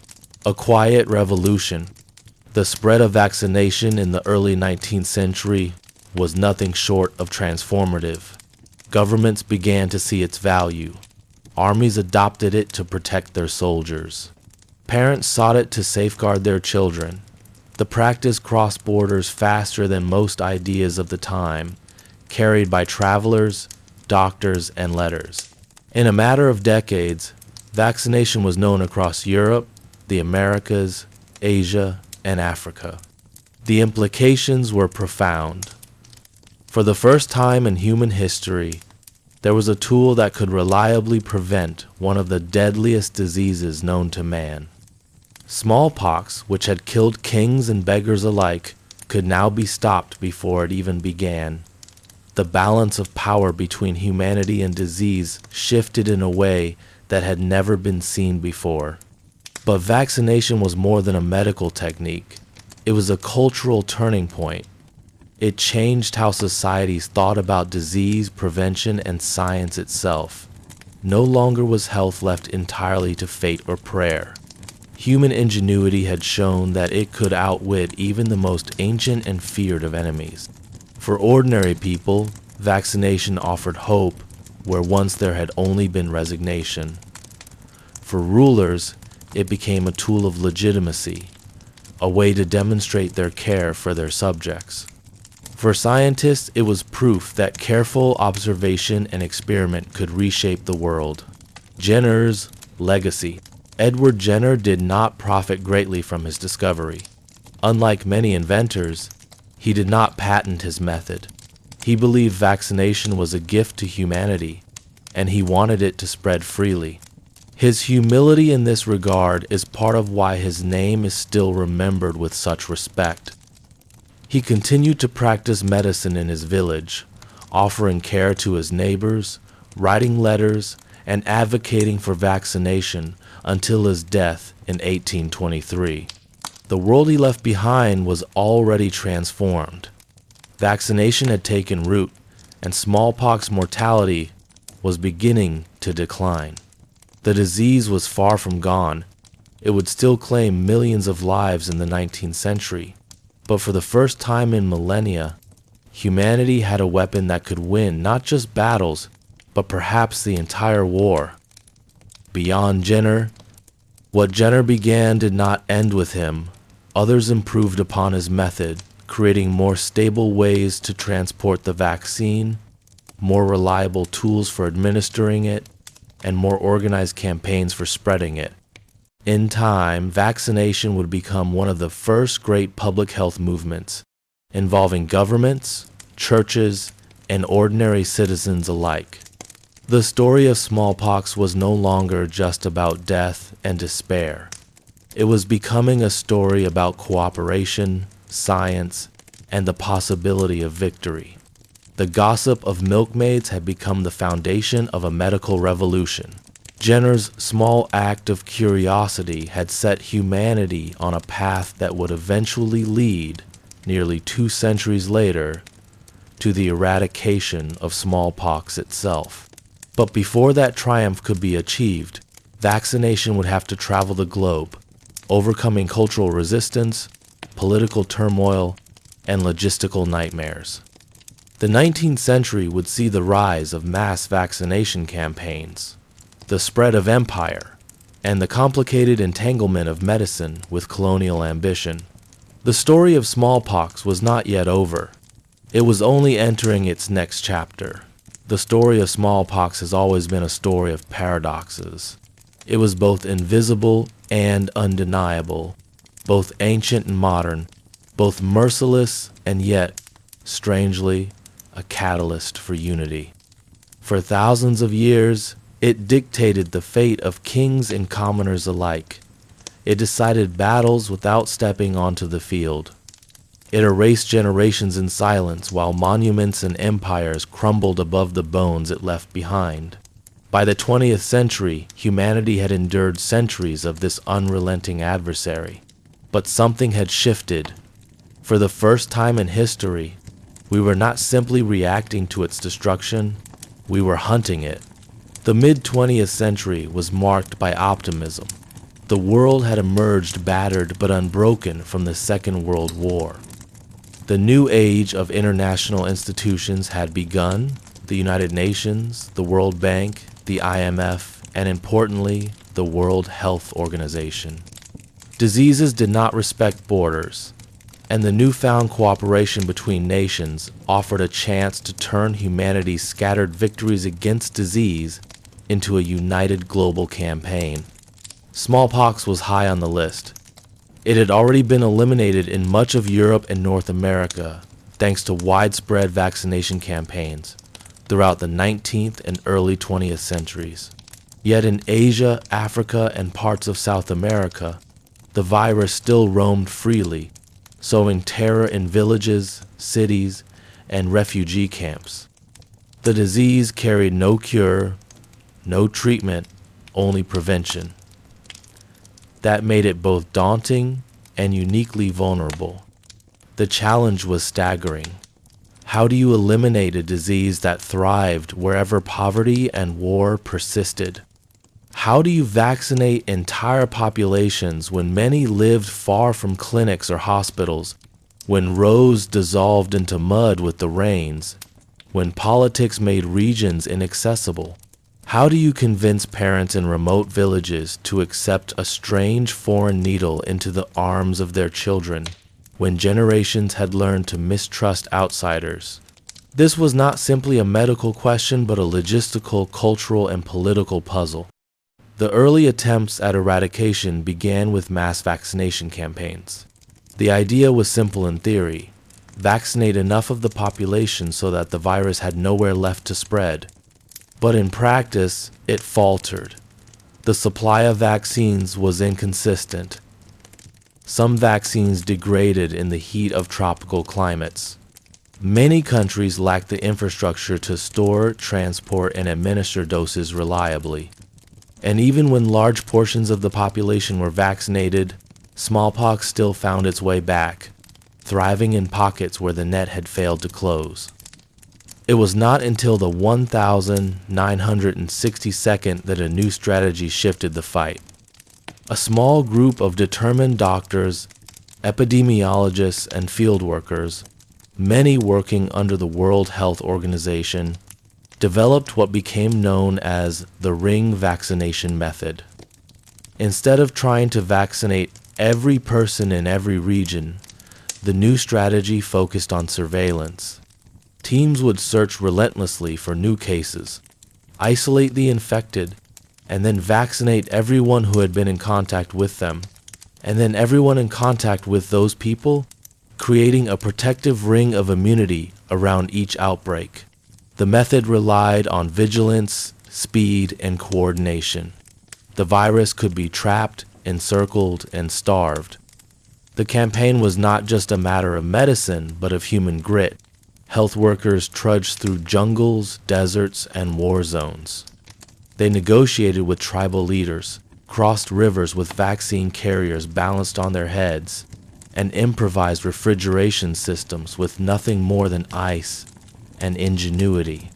A quiet revolution. The spread of vaccination in the early 19th century was nothing short of transformative. Governments began to see its value. Armies adopted it to protect their soldiers. Parents sought it to safeguard their children. The practice crossed borders faster than most ideas of the time, carried by travelers, doctors, and letters. In a matter of decades, vaccination was known across Europe, the Americas, Asia, and Africa. The implications were profound. For the first time in human history, there was a tool that could reliably prevent one of the deadliest diseases known to man. Smallpox, which had killed kings and beggars alike, could now be stopped before it even began. The balance of power between humanity and disease shifted in a way that had never been seen before. But vaccination was more than a medical technique. It was a cultural turning point. It changed how societies thought about disease prevention and science itself. No longer was health left entirely to fate or prayer. Human ingenuity had shown that it could outwit even the most ancient and feared of enemies. For ordinary people, vaccination offered hope where once there had only been resignation. For rulers, it became a tool of legitimacy, a way to demonstrate their care for their subjects. For scientists, it was proof that careful observation and experiment could reshape the world. Jenner's legacy. Edward Jenner did not profit greatly from his discovery. Unlike many inventors, he did not patent his method. He believed vaccination was a gift to humanity, and he wanted it to spread freely. His humility in this regard is part of why his name is still remembered with such respect. He continued to practice medicine in his village, offering care to his neighbors, writing letters, and advocating for vaccination until his death in 1823. The world he left behind was already transformed. Vaccination had taken root, and smallpox mortality was beginning to decline. The disease was far from gone. It would still claim millions of lives in the 19th century. But for the first time in millennia, humanity had a weapon that could win not just battles, but perhaps the entire war. Beyond Jenner, what Jenner began did not end with him. Others improved upon his method, creating more stable ways to transport the vaccine, more reliable tools for administering it, and more organized campaigns for spreading it. In time, vaccination would become one of the first great public health movements, involving governments, churches, and ordinary citizens alike. The story of smallpox was no longer just about death and despair. It was becoming a story about cooperation, science, and the possibility of victory. The gossip of milkmaids had become the foundation of a medical revolution. Jenner's small act of curiosity had set humanity on a path that would eventually lead, nearly 2 centuries later, to the eradication of smallpox itself. But before that triumph could be achieved, vaccination would have to travel the globe, overcoming cultural resistance, political turmoil, and logistical nightmares. The 19th century would see the rise of mass vaccination campaigns, the spread of empire, and the complicated entanglement of medicine with colonial ambition. The story of smallpox was not yet over. It was only entering its next chapter. The story of smallpox has always been a story of paradoxes. It was both invisible and undeniable, both ancient and modern, both merciless and yet, strangely, a catalyst for unity. For thousands of years, it dictated the fate of kings and commoners alike. It decided battles without stepping onto the field. It erased generations in silence while monuments and empires crumbled above the bones it left behind. By the 20th century, humanity had endured centuries of this unrelenting adversary. But something had shifted. For the first time in history, we were not simply reacting to its destruction, we were hunting it. The mid-20th century was marked by optimism. The world had emerged battered but unbroken from the Second World War. The new age of international institutions had begun: the United Nations, the World Bank, the IMF, and importantly, the World Health Organization. Diseases did not respect borders. and the newfound cooperation between nations offered a chance to turn humanity's scattered victories against disease into a united global campaign. Smallpox was high on the list. It had already been eliminated in much of Europe and North America thanks to widespread vaccination campaigns throughout the 19th and early 20th centuries. Yet in Asia, Africa, and parts of South America, the virus still roamed freely, sowing terror in villages, cities, and refugee camps. The disease carried no cure, no treatment, only prevention. That made it both daunting and uniquely vulnerable. The challenge was staggering. How do you eliminate a disease that thrived wherever poverty and war persisted? How do you vaccinate entire populations when many lived far from clinics or hospitals, when roads dissolved into mud with the rains, when politics made regions inaccessible? How do you convince parents in remote villages to accept a strange foreign needle into the arms of their children when generations had learned to mistrust outsiders? This was not simply a medical question, but a logistical, cultural, and political puzzle. The early attempts at eradication began with mass vaccination campaigns. The idea was simple in theory: vaccinate enough of the population so that the virus had nowhere left to spread. But in practice, it faltered. The supply of vaccines was inconsistent. Some vaccines degraded in the heat of tropical climates. Many countries lacked the infrastructure to store, transport, and administer doses reliably. And even when large portions of the population were vaccinated, smallpox still found its way back, thriving in pockets where the net had failed to close. It was not until the 1962nd that a new strategy shifted the fight. A small group of determined doctors, epidemiologists, and field workers, many working under the World Health Organization, developed what became known as the ring vaccination method. Instead of trying to vaccinate every person in every region, the new strategy focused on surveillance. Teams would search relentlessly for new cases, isolate the infected, and then vaccinate everyone who had been in contact with them, and then everyone in contact with those people, creating a protective ring of immunity around each outbreak. The method relied on vigilance, speed, and coordination. The virus could be trapped, encircled, and starved. The campaign was not just a matter of medicine, but of human grit. Health workers trudged through jungles, deserts, and war zones. They negotiated with tribal leaders, crossed rivers with vaccine carriers balanced on their heads, and improvised refrigeration systems with nothing more than ice and ingenuity.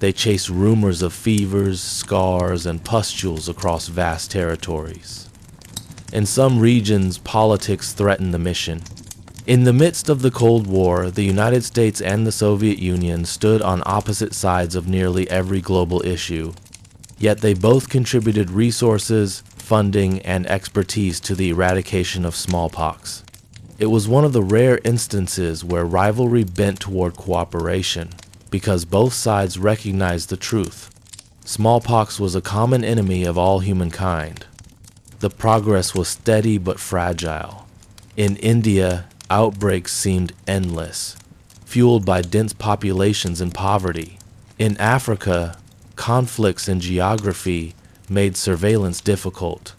They chased rumors of fevers, scars, and pustules across vast territories. In some regions, politics threatened the mission. In the midst of the Cold War, the United States and the Soviet Union stood on opposite sides of nearly every global issue. Yet they both contributed resources, funding, and expertise to the eradication of smallpox. It was one of the rare instances where rivalry bent toward cooperation, because both sides recognized the truth. Smallpox was a common enemy of all humankind. The progress was steady but fragile. In India, outbreaks seemed endless, fueled by dense populations and poverty. In Africa, conflicts and geography made surveillance difficult.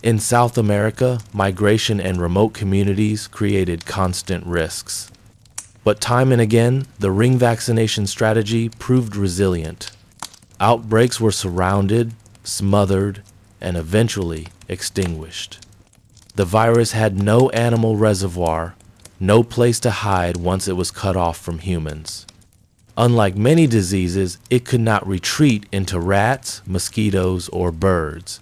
In South America, migration and remote communities created constant risks. But time and again, the ring vaccination strategy proved resilient. Outbreaks were surrounded, smothered, and eventually extinguished. The virus had no animal reservoir, no place to hide once it was cut off from humans. Unlike many diseases, it could not retreat into rats, mosquitoes, or birds.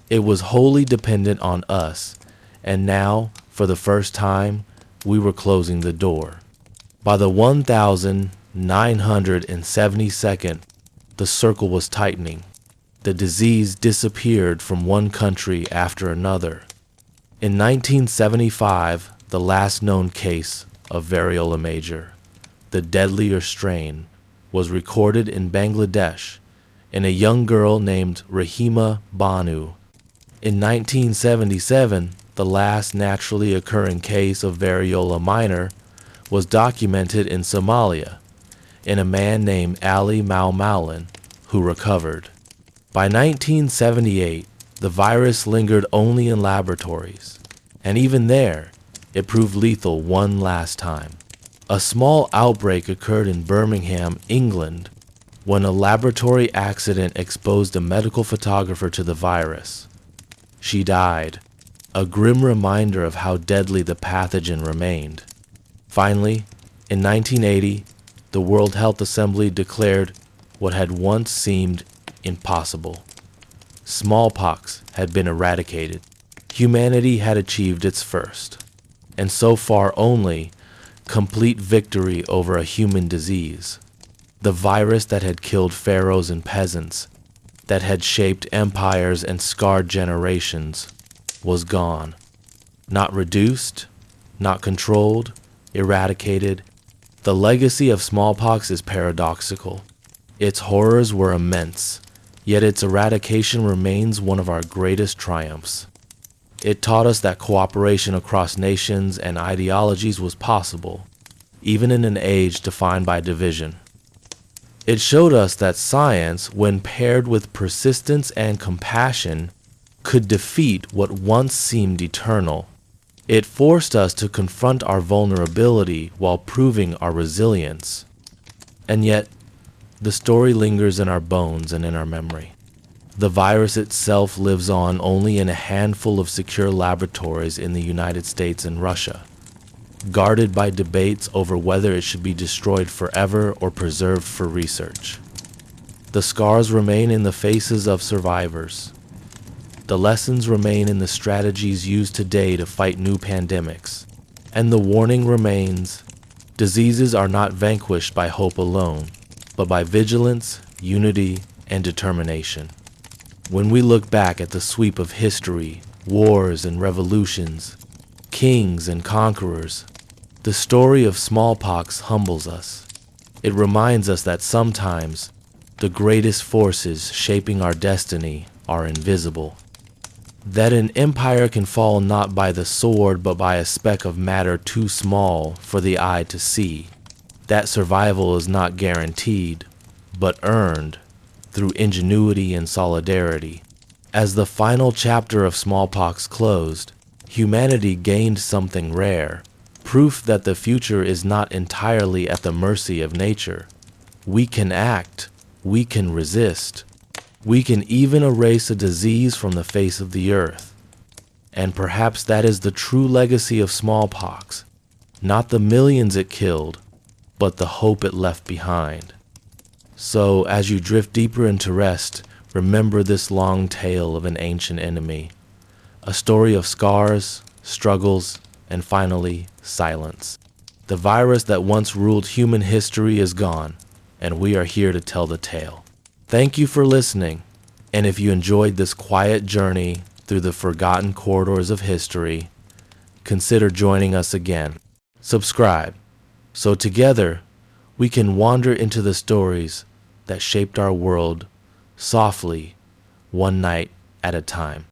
It was wholly dependent on us, and now, for the first time, we were closing the door. By the 1972nd, the circle was tightening. The disease disappeared from one country after another. In 1975, the last known case of variola major, the deadlier strain, was recorded in Bangladesh in a young girl named Rahima Banu. In 1977, the last naturally occurring case of variola minor was documented in Somalia in a man named Ali Maumaulan, who recovered. By 1978, the virus lingered only in laboratories, and even there, it proved lethal one last time. A small outbreak occurred in Birmingham, England, when a laboratory accident exposed a medical photographer to the virus. She died, a grim reminder of how deadly the pathogen remained. Finally, in 1980, the World Health Assembly declared what had once seemed impossible. Smallpox had been eradicated. Humanity had achieved its first, and so far only, complete victory over a human disease. The virus that had killed pharaohs and peasants, that had shaped empires and scarred generations, was gone. Not reduced, not controlled, eradicated. The legacy of smallpox is paradoxical. Its horrors were immense, yet its eradication remains one of our greatest triumphs. It taught us that cooperation across nations and ideologies was possible, even in an age defined by division. It showed us that science, when paired with persistence and compassion, could defeat what once seemed eternal. It forced us to confront our vulnerability while proving our resilience. And yet, the story lingers in our bones and in our memory. The virus itself lives on only in a handful of secure laboratories in the United States and Russia, guarded by debates over whether it should be destroyed forever or preserved for research. The scars remain in the faces of survivors. The lessons remain in the strategies used today to fight new pandemics. And the warning remains: diseases are not vanquished by hope alone, but by vigilance, unity, and determination. When we look back at the sweep of history, wars and revolutions, kings and conquerors, the story of smallpox humbles us. It reminds us that sometimes the greatest forces shaping our destiny are invisible. That an empire can fall not by the sword but by a speck of matter too small for the eye to see. That survival is not guaranteed, but earned through ingenuity and solidarity. As the final chapter of smallpox closed, humanity gained something rare, proof that the future is not entirely at the mercy of nature. We can act, we can resist, we can even erase a disease from the face of the earth. And perhaps that is the true legacy of smallpox, not the millions it killed, but the hope it left behind. So, as you drift deeper into rest, remember this long tale of an ancient enemy, a story of scars, struggles, and finally, silence. The virus that once ruled human history is gone, and we are here to tell the tale. Thank you for listening, and if you enjoyed this quiet journey through the forgotten corridors of history, consider joining us again. Subscribe, so together we can wander into the stories that shaped our world softly, one night at a time.